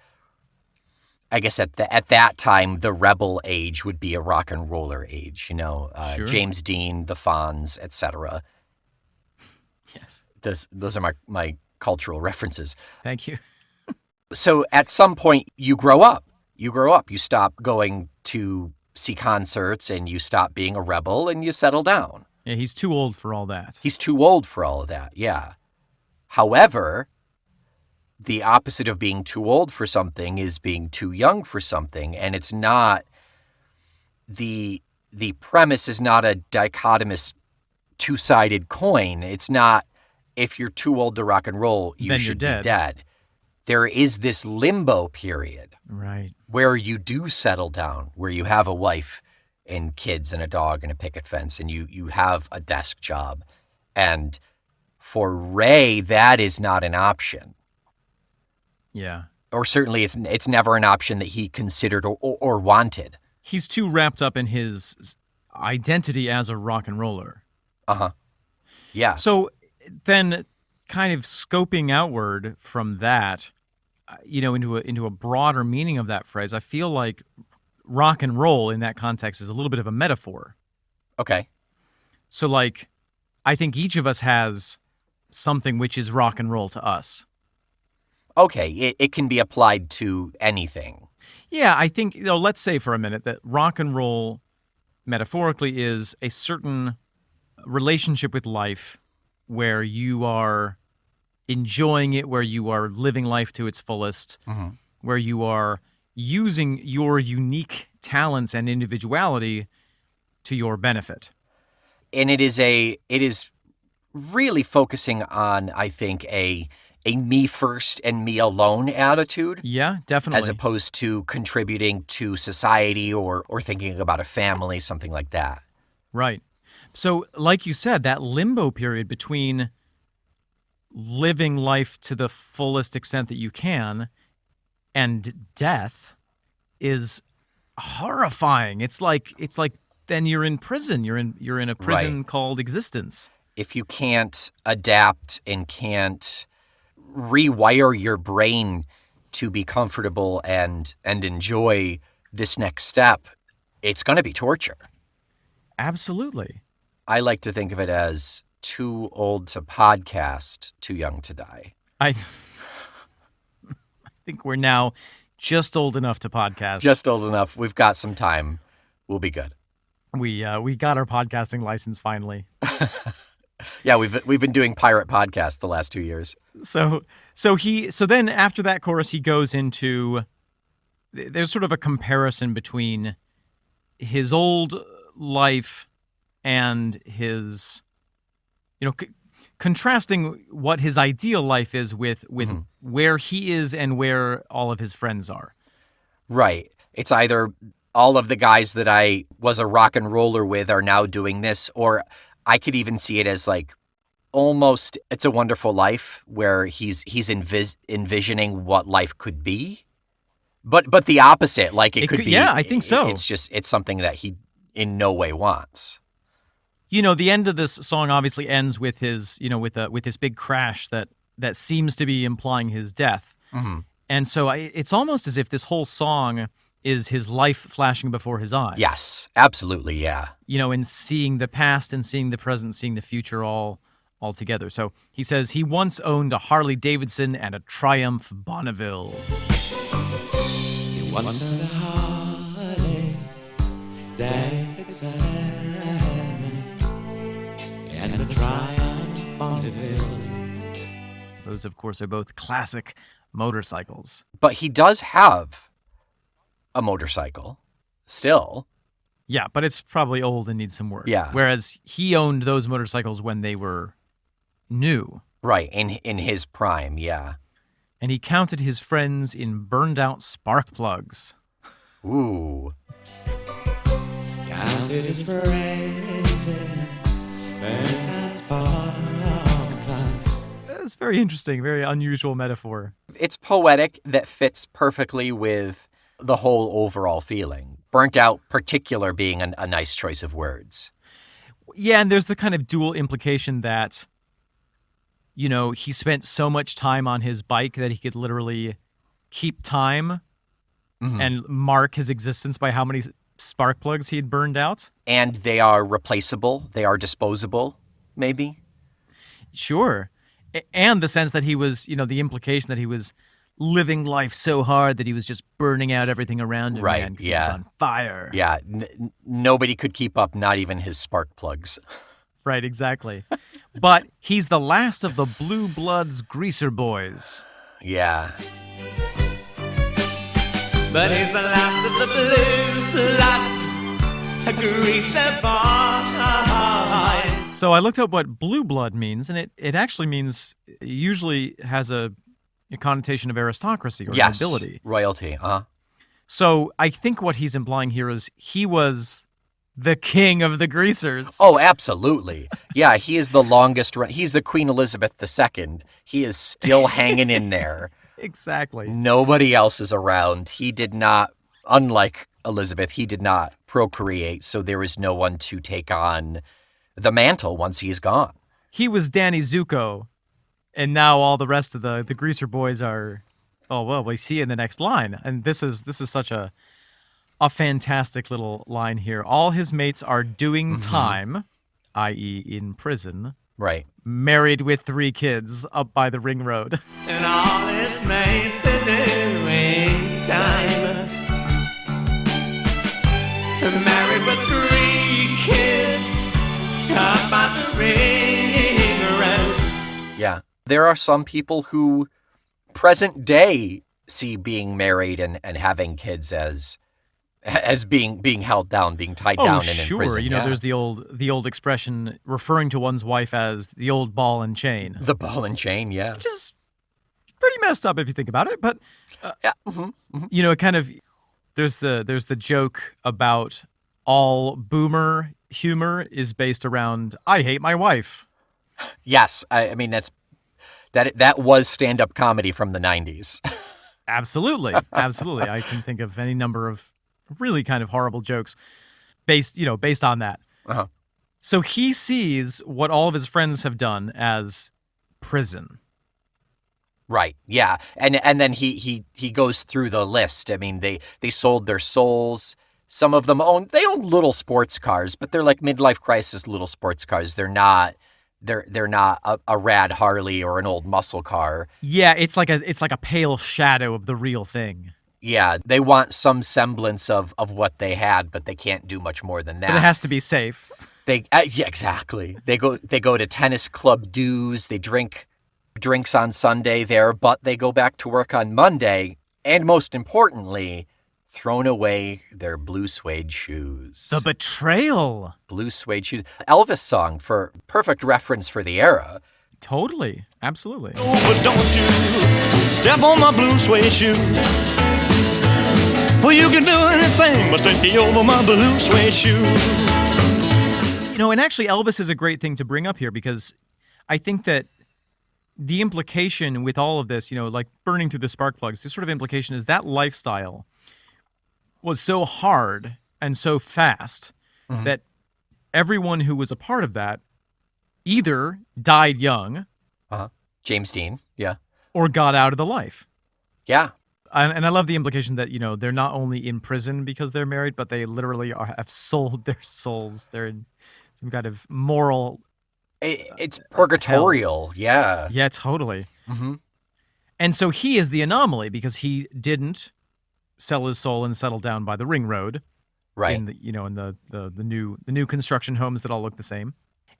I guess at that time, the rebel age would be a rock and roller age, Sure. James Dean, the Fonz, etc. Yes. Those are my cultural references. Thank you. So at some point, you grow up. You stop going to see concerts and you stop being a rebel and you settle down. Yeah, he's too old for all that. He's too old for all of that, yeah. However, the opposite of being too old for something is being too young for something, and it's not the premise is not a dichotomous two-sided coin. It's not if you're too old to rock and roll, you Then should you're be dead. There is this limbo period Right. where you do settle down, where you have a wife and kids and a dog and a picket fence, and you have a desk job. And for Ray, that is not an option. Yeah. Or certainly it's never an option that he considered or wanted. He's too wrapped up in his identity as a rock and roller. Uh-huh. Yeah. So then kind of scoping outward from that, into a broader meaning of that phrase, I feel like rock and roll in that context is a little bit of a metaphor. Okay. So like, I think each of us has something which is rock and roll to us. Okay, it can be applied to anything. Yeah, I think, let's say for a minute that rock and roll metaphorically is a certain relationship with life where you are enjoying it, where you are living life to its fullest, where you are using your unique talents and individuality to your benefit. And it is really focusing on, I think, a me first and me alone attitude. Yeah, definitely. As opposed to contributing to society or thinking about a family, something like that. Right. So, like you said, that limbo period between living life to the fullest extent that you can and death is horrifying. It's like then you're in prison. You're in a prison called existence. If you can't adapt and can't rewire your brain to be comfortable and enjoy this next step, it's going to be torture. Absolutely. I like to think of it as too old to podcast, too young to die. I think we're now just old enough to podcast. Just old enough. We've got some time. We'll be good. We got our podcasting license finally. Yeah, we've been doing pirate podcasts the last 2 years. So then after that chorus, he goes into, there's sort of a comparison between his old life and his, contrasting what his ideal life is with where he is and where all of his friends are. Right. It's either all of the guys that I was a rock and roller with are now doing this, or I could even see it as like almost It's a Wonderful Life, where he's envisioning what life could be, but the opposite. Like it could be. Yeah, I think so. It's something that he in no way wants. The end of this song obviously ends with his, with this big crash that seems to be implying his death. Mm-hmm. And so it's almost as if this whole song is his life flashing before his eyes. Yes, absolutely, yeah. And seeing the past and seeing the present, seeing the future all together. So he says he once owned a Harley Davidson and a Triumph Bonneville. He once owned a Harley Davidson and a Triumph Bonneville. Those, of course, are both classic motorcycles. But he does have a motorcycle still. Yeah, but it's probably old and needs some work. Yeah. Whereas he owned those motorcycles when they were new. Right, in his prime, yeah. And he counted his friends in burned-out spark plugs. Ooh. Counted his friends in burnt-out spark plugs. That's very interesting, very unusual metaphor. It's poetic that fits perfectly with the whole overall feeling. Burnt out particular being a nice choice of words. Yeah, and there's the kind of dual implication that, you know, he spent so much time on his bike that he could literally keep time and mark his existence by how many spark plugs he had burned out. And they are replaceable. They are disposable, maybe. Sure. And the sense that he was, you know, the implication that he was living life so hard that he was just burning out everything around him, Right, man, 'cause yeah. he was on fire. Yeah, nobody could keep up, not even his spark plugs. Right, exactly. But he's the last of the Blue Bloods greaser boys. Yeah. But he's the last of the blue bloods, a greaser boys. So I looked up what blue blood means, and it actually means, it usually has a connotation of aristocracy or Yes, nobility. royalty, So I think what he's implying here is he was the king of the greasers. Oh, absolutely. Yeah, he is the longest run. He's the Queen Elizabeth II. He is still hanging in there. Exactly. Nobody else is around. He did not, unlike Elizabeth, he did not procreate, so there is no one to take on the mantle once he's gone. He was Danny Zuko, and now all the rest of the greaser boys are, oh, well, we see in the next line. And this is such a fantastic little line here. All his mates are doing time, i.e. in prison, Right. married with 3 kids up by the ring road. And all his mates are doing time. Married with 3 kids, up by the ring road. Yeah. There are some people who present day see being married and having kids as being held down, being tied down and in prison. You know, Yeah. there's the old expression referring to one's wife as the old ball and chain, The ball and chain, yeah. which is pretty messed up if you think about it. But Yeah. you know, kind of, there's the joke about all boomer humor is based around I hate my wife. Yes. I mean, that was stand-up comedy from the 90s. Absolutely, absolutely. I can think of any number of really kind of horrible jokes based on that. Uh-huh. So he sees what all of his friends have done as prison. Right. Yeah. And then he goes through the list. I mean, they sold their souls. Some of them own little sports cars, but they're like midlife crisis little sports cars. They're not a rad Harley or an old muscle car. Yeah, it's like a pale shadow of the real thing. Yeah, they want some semblance of what they had, but they can't do much more than that. But it has to be safe. Yeah, exactly. They go to tennis club dues. They drink drinks on Sunday there, but they go back to work on Monday. And most importantly, thrown away their blue suede shoes. The betrayal. Blue suede shoes. Elvis song for perfect reference for the era. Totally. Absolutely. Oh, but don't you step on my blue suede shoe. Well, you can do anything but stay over my blue suede shoe. You know, and actually Elvis is a great thing to bring up here because I think that the implication with all of this, you know, like burning through the spark plugs, this sort of implication is that lifestyle was so hard and so fast that everyone who was a part of that either died young James Dean. Yeah. or got out of the life. Yeah. And I love the implication that, you know, they're not only in prison because they're married, but they literally have sold their souls. They're in some kind of moral. It's purgatorial. Yeah. Yeah, totally. Mm-hmm. And so he is the anomaly because he didn't sell his soul and settle down by the ring road. Right. In the new construction homes that all look the same.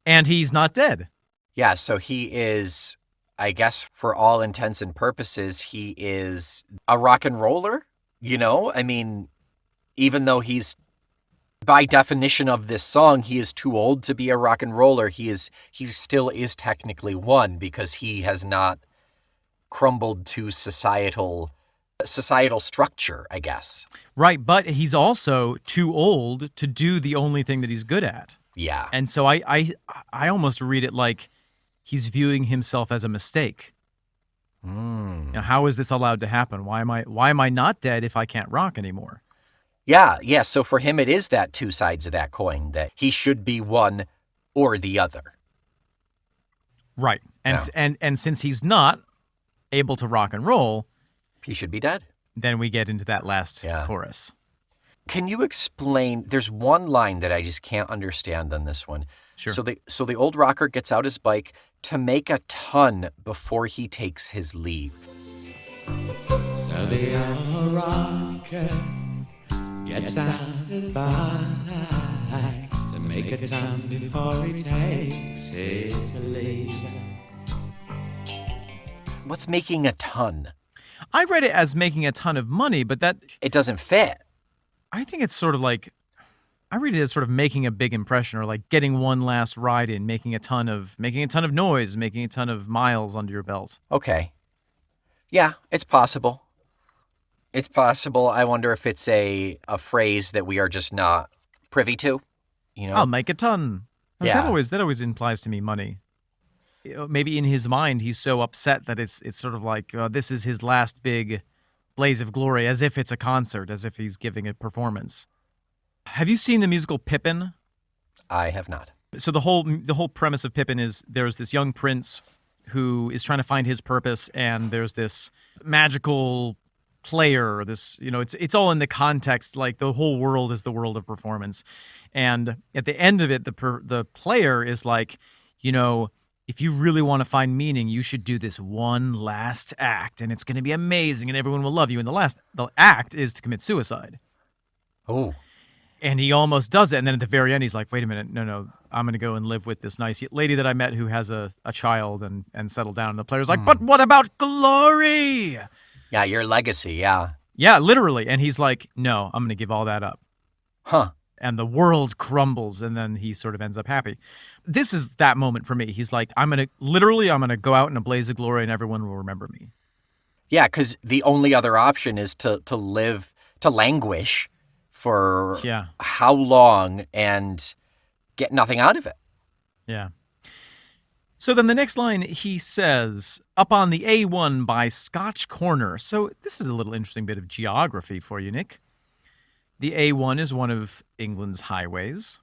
And he's not dead. Yeah. So he is I guess for all intents and purposes, he is a rock and roller, you know? I mean, even though he's, by definition of this song, he is too old to be a rock and roller, he still is technically one because he has not crumbled to societal structure, I guess. Right, but he's also too old to do the only thing that he's good at. Yeah. And so I almost read it like he's viewing himself as a mistake. Now, how is this allowed to happen? Why am I not dead if I can't rock anymore? Yeah. So for him, it is that two sides of that coin, that he should be one or the other. Right. And since he's not able to rock and roll, he should be dead. Then we get into that last chorus. Can you explain? There's one line that I just can't understand on this one. Sure. So the old rocker gets out his bike to make a ton before he takes his leave. So the old rocker gets out his bike to make a ton before he takes his leave. What's making a ton? I read it as making a ton of money, but it doesn't fit. I think it's sort of like, I read it as sort of making a big impression, or like getting one last ride in, making a ton of noise, making a ton of miles under your belt. Okay. Yeah, it's possible. It's possible. I wonder if it's a phrase that we are just not privy to. You know, I'll make a ton. Yeah. That always implies to me money. Maybe in his mind he's so upset that it's sort of like this is his last big blaze of glory, as if it's a concert, as if he's giving a performance. Have you seen the musical Pippin? I have not. So the whole premise of Pippin is there's this young prince who is trying to find his purpose, and there's this magical player. This, it's all in the context, like the whole world is the world of performance. And at the end of it, the player is like, if you really want to find meaning, you should do this one last act, and it's going to be amazing, and everyone will love you. And the act is to commit suicide. Oh. And he almost does it, and then at the very end, he's like, wait a minute, no, I'm going to go and live with this nice lady that I met who has a child and settle down. And the player's like, but what about glory? Yeah, your legacy, yeah. Yeah, literally. And he's like, no, I'm going to give all that up. Huh. And the world crumbles, and then he sort of ends up happy. This is that moment for me. He's like, I'm going to go out in a blaze of glory, and everyone will remember me. Yeah, because the only other option is to languish for how long and get nothing out of it. Yeah. So then the next line, he says, up on the A1 by Scotch Corner. So this is a little interesting bit of geography for you, Nick. The A1 is one of England's highways.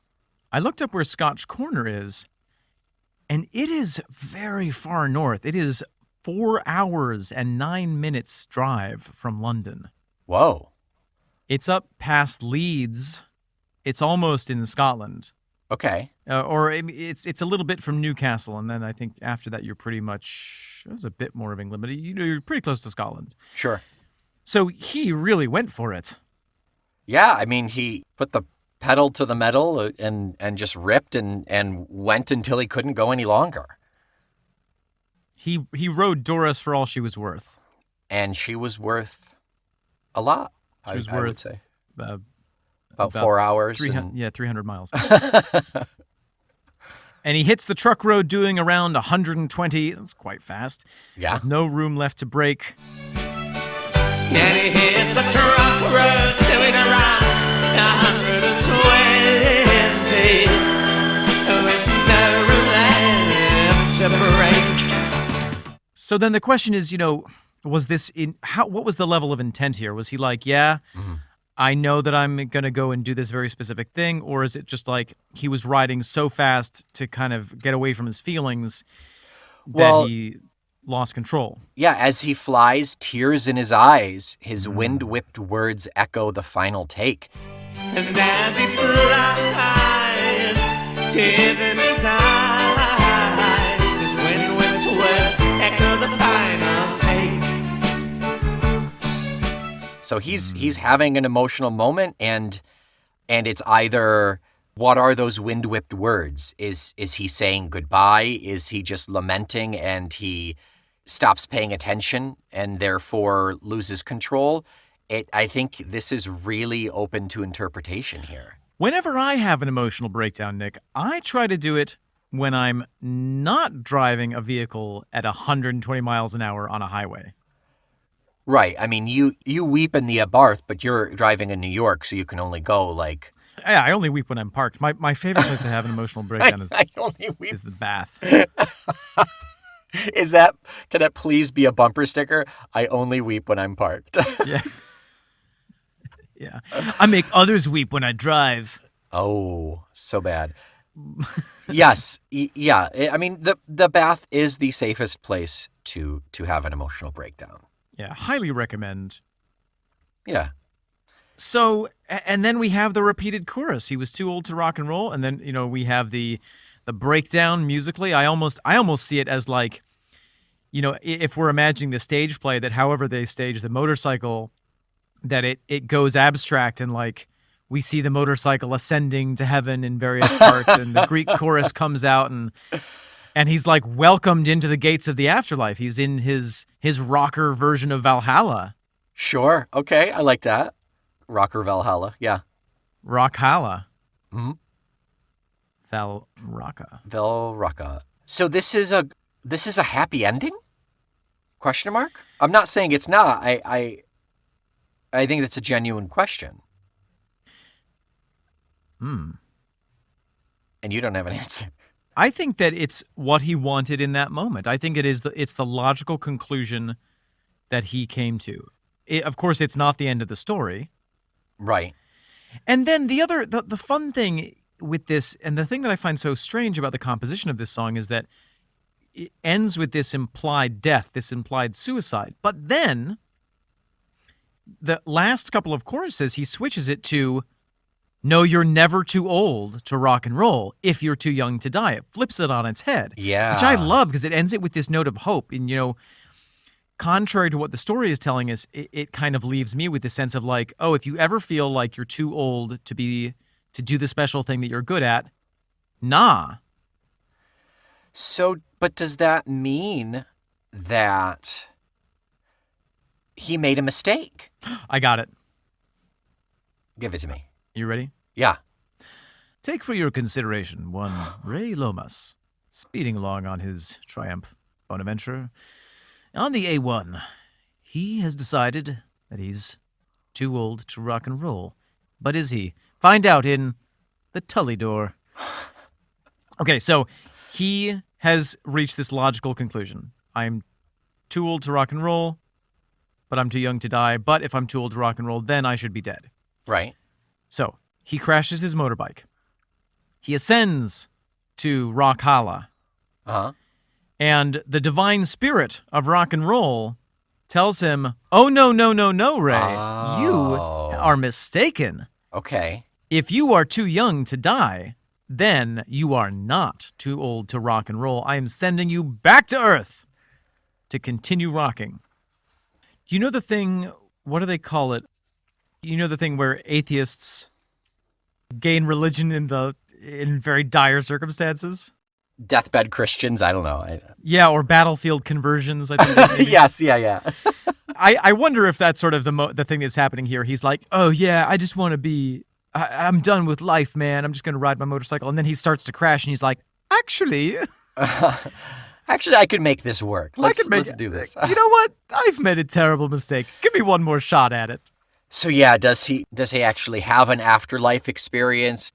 I looked up where Scotch Corner is, and it is very far north. It is 4 hours and 9 minutes drive from London. Whoa. It's up past Leeds. It's almost in Scotland. Okay. Or it's a little bit from Newcastle, and then I think after that you're pretty much, it was a bit more of England, but you're pretty close to Scotland. Sure. So he really went for it. Yeah, I mean, he put the pedal to the metal and just ripped and went until he couldn't go any longer. He rode Doris for all she was worth. And she was worth a lot, I would say. About 4 hours. 300 miles. And he hits the truck road doing around 120. That's quite fast. Yeah. With no room left to brake. And he hits the truck road doing around 120 with no room left to break. So then the question is, was this what was the level of intent here? Was he like, I know that I'm going to go and do this very specific thing, or is it just like he was riding so fast to kind of get away from his feelings that he lost control? Yeah, as he flies, tears in his eyes, his wind-whipped words echo the final take. And as he flies, tears in his eyes, his wind-whipped words echo the final take. So he's having an emotional moment, and it's either, what are those wind-whipped words? Is he saying goodbye? Is he just lamenting and he stops paying attention and therefore loses control. I think this is really open to interpretation here. Whenever I have an emotional breakdown, Nick, I try to do it when I'm not driving a vehicle at 120 miles an hour on a highway. Right. I mean, you weep in the Abarth, but you're driving in New York, so you can only go like... Yeah, I only weep when I'm parked. My favorite place to have an emotional breakdown is the bath. Can that please be a bumper sticker? I only weep when I'm parked. Yeah. Yeah. I make others weep when I drive. Oh, so bad. Yes. Yeah. I mean, the bath is the safest place to have an emotional breakdown. Yeah, highly recommend. Yeah. So, and then we have the repeated chorus. He was too old to rock and roll. And then, we have the breakdown musically. I almost see it as like, if we're imagining the stage play, that however they stage the motorcycle, that it goes abstract and like we see the motorcycle ascending to heaven in various parts and the Greek chorus comes out and he's like welcomed into the gates of the afterlife. He's in his rocker version of Valhalla. Sure. Okay. I like that. Rocker Valhalla. Yeah. Rockhala. Mm-hmm. Valraka. So this is a happy ending? Question mark? I'm not saying it's not. I think that's a genuine question. And you don't have an answer. I think that it's what he wanted in that moment. I think it's the logical conclusion that he came to. Of course, it's not the end of the story. Right. And then the fun thing with this, and the thing that I find so strange about the composition of this song is that it ends with this implied death, this implied suicide. But then the last couple of choruses, he switches it to, no, you're never too old to rock and roll if you're too young to die. It flips it on its head. Yeah. Which I love because it ends it with this note of hope. And, contrary to what the story is telling us, it kind of leaves me with the sense of like, oh, if you ever feel like you're too old to do the special thing that you're good at, nah. So, but does that mean that he made a mistake? I got it. Give it to me. You ready? Yeah. Take for your consideration one Ray Lomas, speeding along on his Triumph Bonaventure. On the A1, he has decided that he's too old to rock and roll. But is he? Find out in the Tully door. Okay, so he has reached this logical conclusion. I'm too old to rock and roll, but I'm too young to die. But if I'm too old to rock and roll, then I should be dead. Right. So he crashes his motorbike. He ascends to Rockhala. Uh-huh. And the divine spirit of rock and roll tells him, oh, no, Ray. Oh. You are mistaken. Okay. If you are too young to die, then you are not too old to rock and roll. I am sending you back to Earth to continue rocking. You know the thing, what do they call it? You know the thing where atheists gain religion in very dire circumstances? Deathbed Christians, I don't know. Yeah, or battlefield conversions, I think. Yes, yeah. I wonder if that's sort of the thing that's happening here. He's like, oh yeah, I just want to be, I'm done with life, man. I'm just going to ride my motorcycle. And then he starts to crash and he's like, actually, I could make this work. Let's do this. You know what? I've made a terrible mistake. Give me one more shot at it. So yeah, does he actually have an afterlife experience?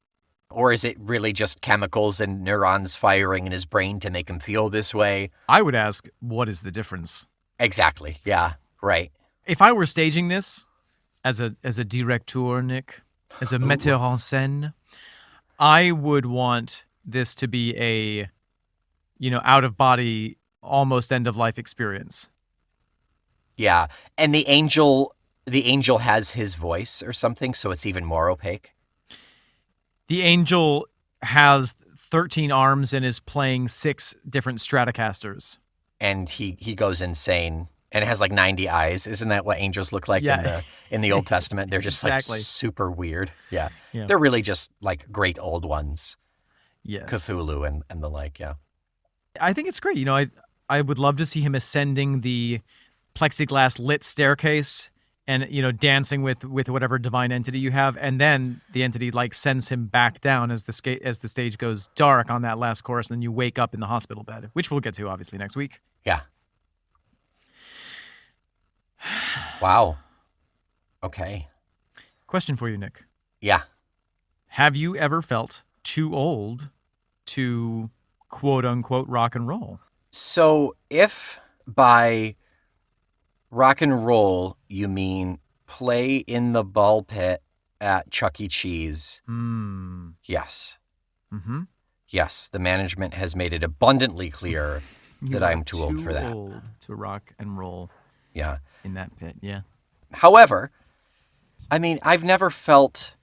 Or is it really just chemicals and neurons firing in his brain to make him feel this way? I would ask, what is the difference? Exactly. Yeah, right. If I were staging this as a directeur, Nick, as a metteur en scène, I would want this to be a, out-of-body, almost end-of-life experience. Yeah, and the angel has his voice or something, so it's even more opaque. The angel has 13 arms and is playing 6 different Stratocasters. And he goes insane and has like 90 eyes. Isn't that what angels look like in the Old Testament? They're just exactly. like super weird. Yeah. They're really just like great old ones. Yes. Cthulhu and the like, yeah. I think it's great. I would love to see him ascending the plexiglass lit staircase and, dancing with whatever divine entity you have. And then the entity sends him back down as the stage goes dark on that last chorus. And then you wake up in the hospital bed, which we'll get to obviously next week. Yeah. Wow. Okay. Question for you, Nick. Yeah. Have you ever felt too old to quote unquote rock and roll? So if by rock and roll you mean play in the ball pit at Chuck E. Cheese, yes. Mm-hmm. Yes, the management has made it abundantly clear that I'm too old for that. Too old to rock and roll. Yeah. In that pit, yeah. However, I mean, I've never felt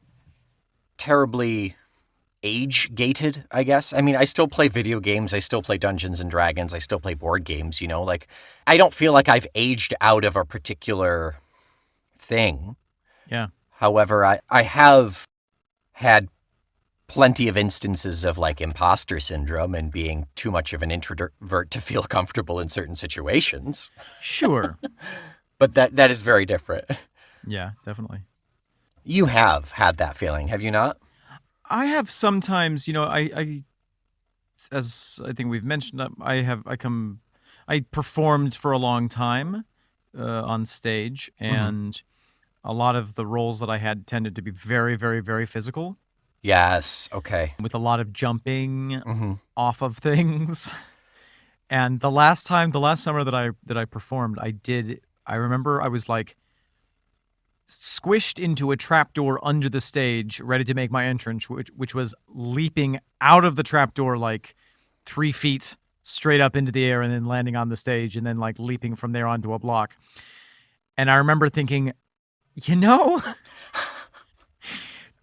terribly age-gated, I guess. I mean, I still play video games. I still play Dungeons and Dragons. I still play board games, I don't feel like I've aged out of a particular thing. Yeah. However, I have had plenty of instances of imposter syndrome and being too much of an introvert to feel comfortable in certain situations. Sure. But that is very different. Yeah, definitely. You have had that feeling, have you not? I have sometimes, I as I think we've mentioned, I performed for a long time on stage, and a lot of the roles that I had tended to be very, very, very physical. Yes. Okay. With a lot of jumping off of things. And the last summer that I performed, I remember I was squished into a trapdoor under the stage, ready to make my entrance, which was leaping out of the trapdoor 3 feet straight up into the air and then landing on the stage and then leaping from there onto a block. And I remember thinking,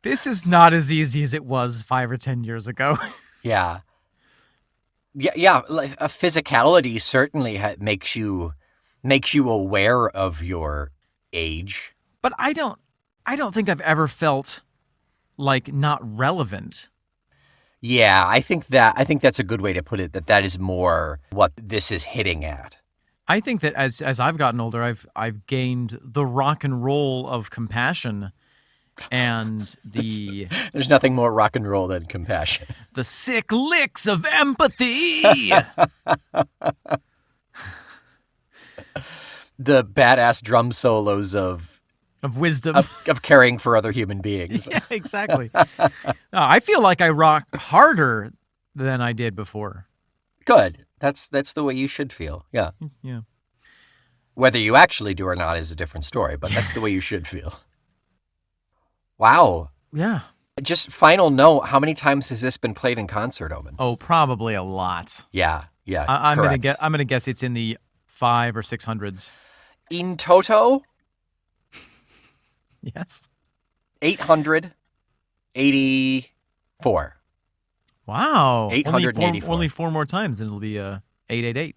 this is not as easy as it was 5 or 10 years ago. Yeah. Yeah. A physicality certainly makes you aware of your age. But I don't think I've ever felt not relevant. Yeah, I think that's a good way to put it, that is more what this is hitting at. I think that as I've gotten older, I've gained the rock and roll of compassion and there's nothing more rock and roll than compassion. The sick licks of empathy. The badass drum solos of wisdom. Of caring for other human beings. Yeah, exactly. I feel like I rock harder than I did before. Good. That's the way you should feel. Yeah. Yeah. Whether you actually do or not is a different story, but that's the way you should feel. Wow. Yeah. Just final note, how many times has this been played in concert, Omen? Oh, probably a lot. Yeah. I'm gonna guess it's in the 500s or 600s. In toto? Yes. 884. Wow. 884. Only 4 more times and it'll be 888.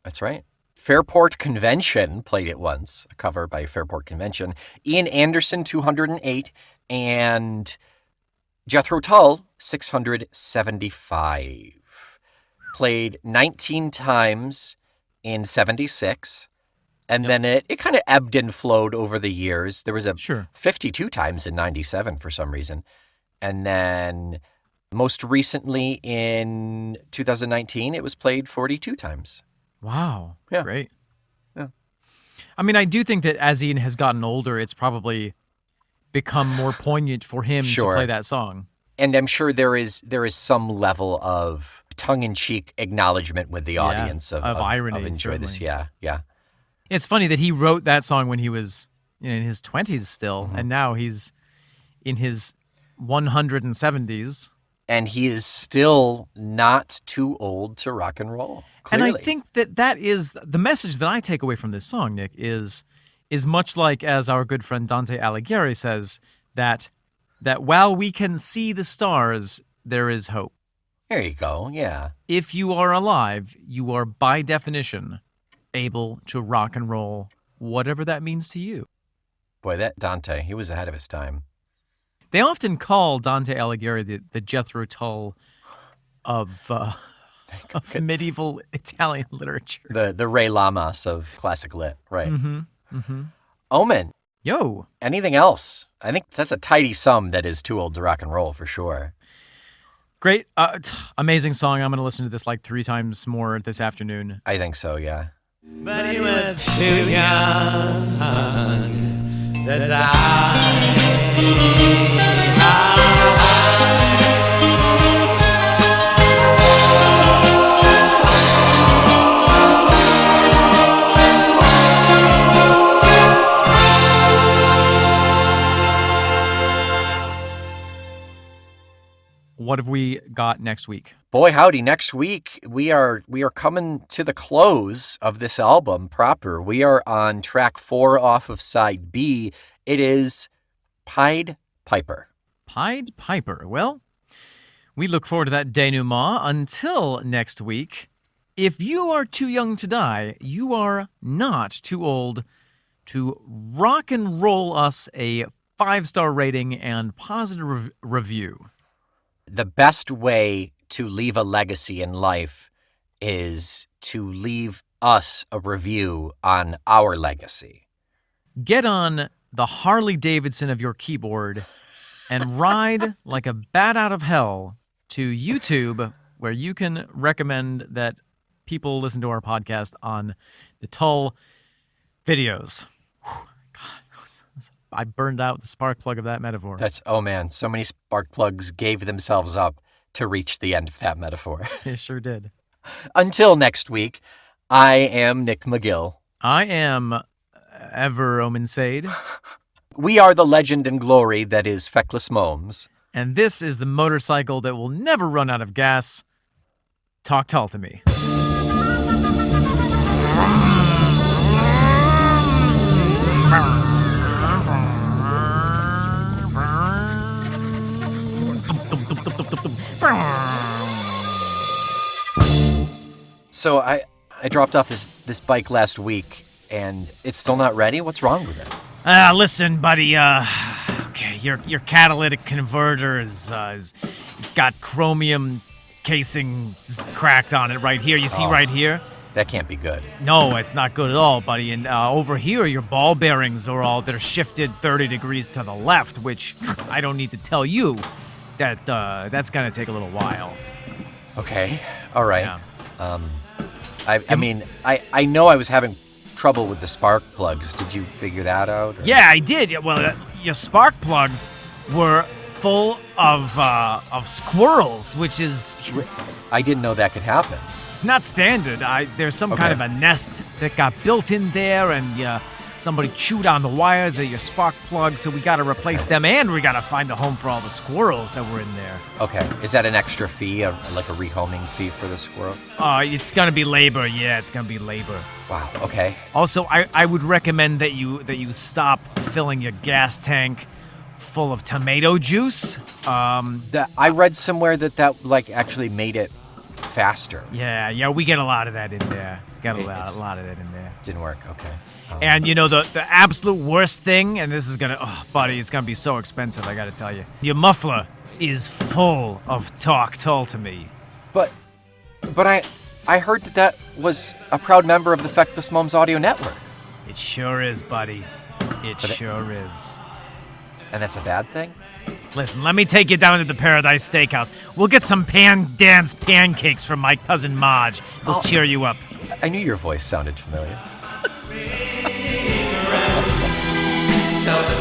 That's right. Fairport Convention played it once, a cover by Fairport Convention. Ian Anderson, 208, and Jethro Tull, 675. Played 19 times in 76. And then it kind of ebbed and flowed over the years. There was 52 times in 97 for some reason. And then most recently in 2019, it was played 42 times. Wow. Yeah. Great. Yeah. I mean, I do think that as Ian has gotten older, it's probably become more poignant for him to play that song. And I'm sure there is some level of tongue-in-cheek acknowledgement with the audience of irony. Of enjoy this. Yeah. It's funny that he wrote that song when he was in his 20s still, and now he's in his 170s. And he is still not too old to rock and roll. Clearly. And I think that is the message that I take away from this song, Nick, is much like as our good friend Dante Alighieri says, that while we can see the stars, there is hope. There you go, yeah. If you are alive, you are by definition able to rock and roll, whatever that means to you. Boy, that Dante, he was ahead of his time. They often call Dante Alighieri the Jethro Tull of of medieval Italian literature. The Ray Lamas of classic lit, right? Omen, Yo. anything else? I think that's a tidy sum that is too old to rock and roll for sure. Great. Amazing song. I'm going to listen to this like 3 times more this afternoon. I think so, yeah. But he was too young to die. What have we got next week? Boy, howdy, next week we are coming to the close of this album proper. We are on track 4 off of side B. It is Pied Piper. Pied Piper. Well, we look forward to that denouement. Until next week, if you are too young to die, you are not too old to rock and roll us a 5-star rating and positive review. The best way to leave a legacy in life is to leave us a review on our legacy. Get on the Harley Davidson of your keyboard and ride like a bat out of hell to YouTube, where you can recommend that people listen to our podcast on the Tull videos. Whew, God, I burned out the spark plug of that metaphor. Oh man, so many spark plugs gave themselves up to reach the end of that metaphor. It sure did. Until next week, I am Nick McGill. I am Ever Omen Sade. We are the legend and glory that is Feckless Momes. And this is the motorcycle that will never run out of gas. Talk Tull to me. So I dropped off this bike last week, and it's still not ready? What's wrong with it? Listen, buddy, okay, your catalytic converter is it's got chromium casings cracked on it right here. You see right here? That can't be good. No, it's not good at all, buddy. And over here, your ball bearings they're shifted 30 degrees to the left, which I don't need to tell you that that's gonna take a little while. Okay, all right. Yeah. I mean, I know I was having trouble with the spark plugs. Did you figure that out? Or? Yeah, I did. Well, your spark plugs were full of squirrels, which is... I didn't know that could happen. It's not standard. There's some kind of a nest that got built in there, and somebody chewed on the wires of your spark plugs, so we got to replace them, and we got to find a home for all the squirrels that were in there. Okay. Is that an extra fee, like a rehoming fee for the squirrel? It's going to be labor. Yeah, it's going to be labor. Wow, okay. Also, I would recommend that you stop filling your gas tank full of tomato juice. I read somewhere that like actually made it faster. Yeah, we get a lot of that in there. Got a lot of that in there. Didn't work, okay. And you know the absolute worst thing, and this is buddy, it's gonna be so expensive, I gotta tell you. Your muffler is full of Talk Tull to me. But I heard that was a proud member of the Feckless Moms Audio Network. It sure is, buddy. It sure is. And that's a bad thing? Listen, let me take you down to the Paradise Steakhouse. We'll get some pan-dance pancakes from my cousin Marge. We'll cheer you up. I knew your voice sounded familiar. So the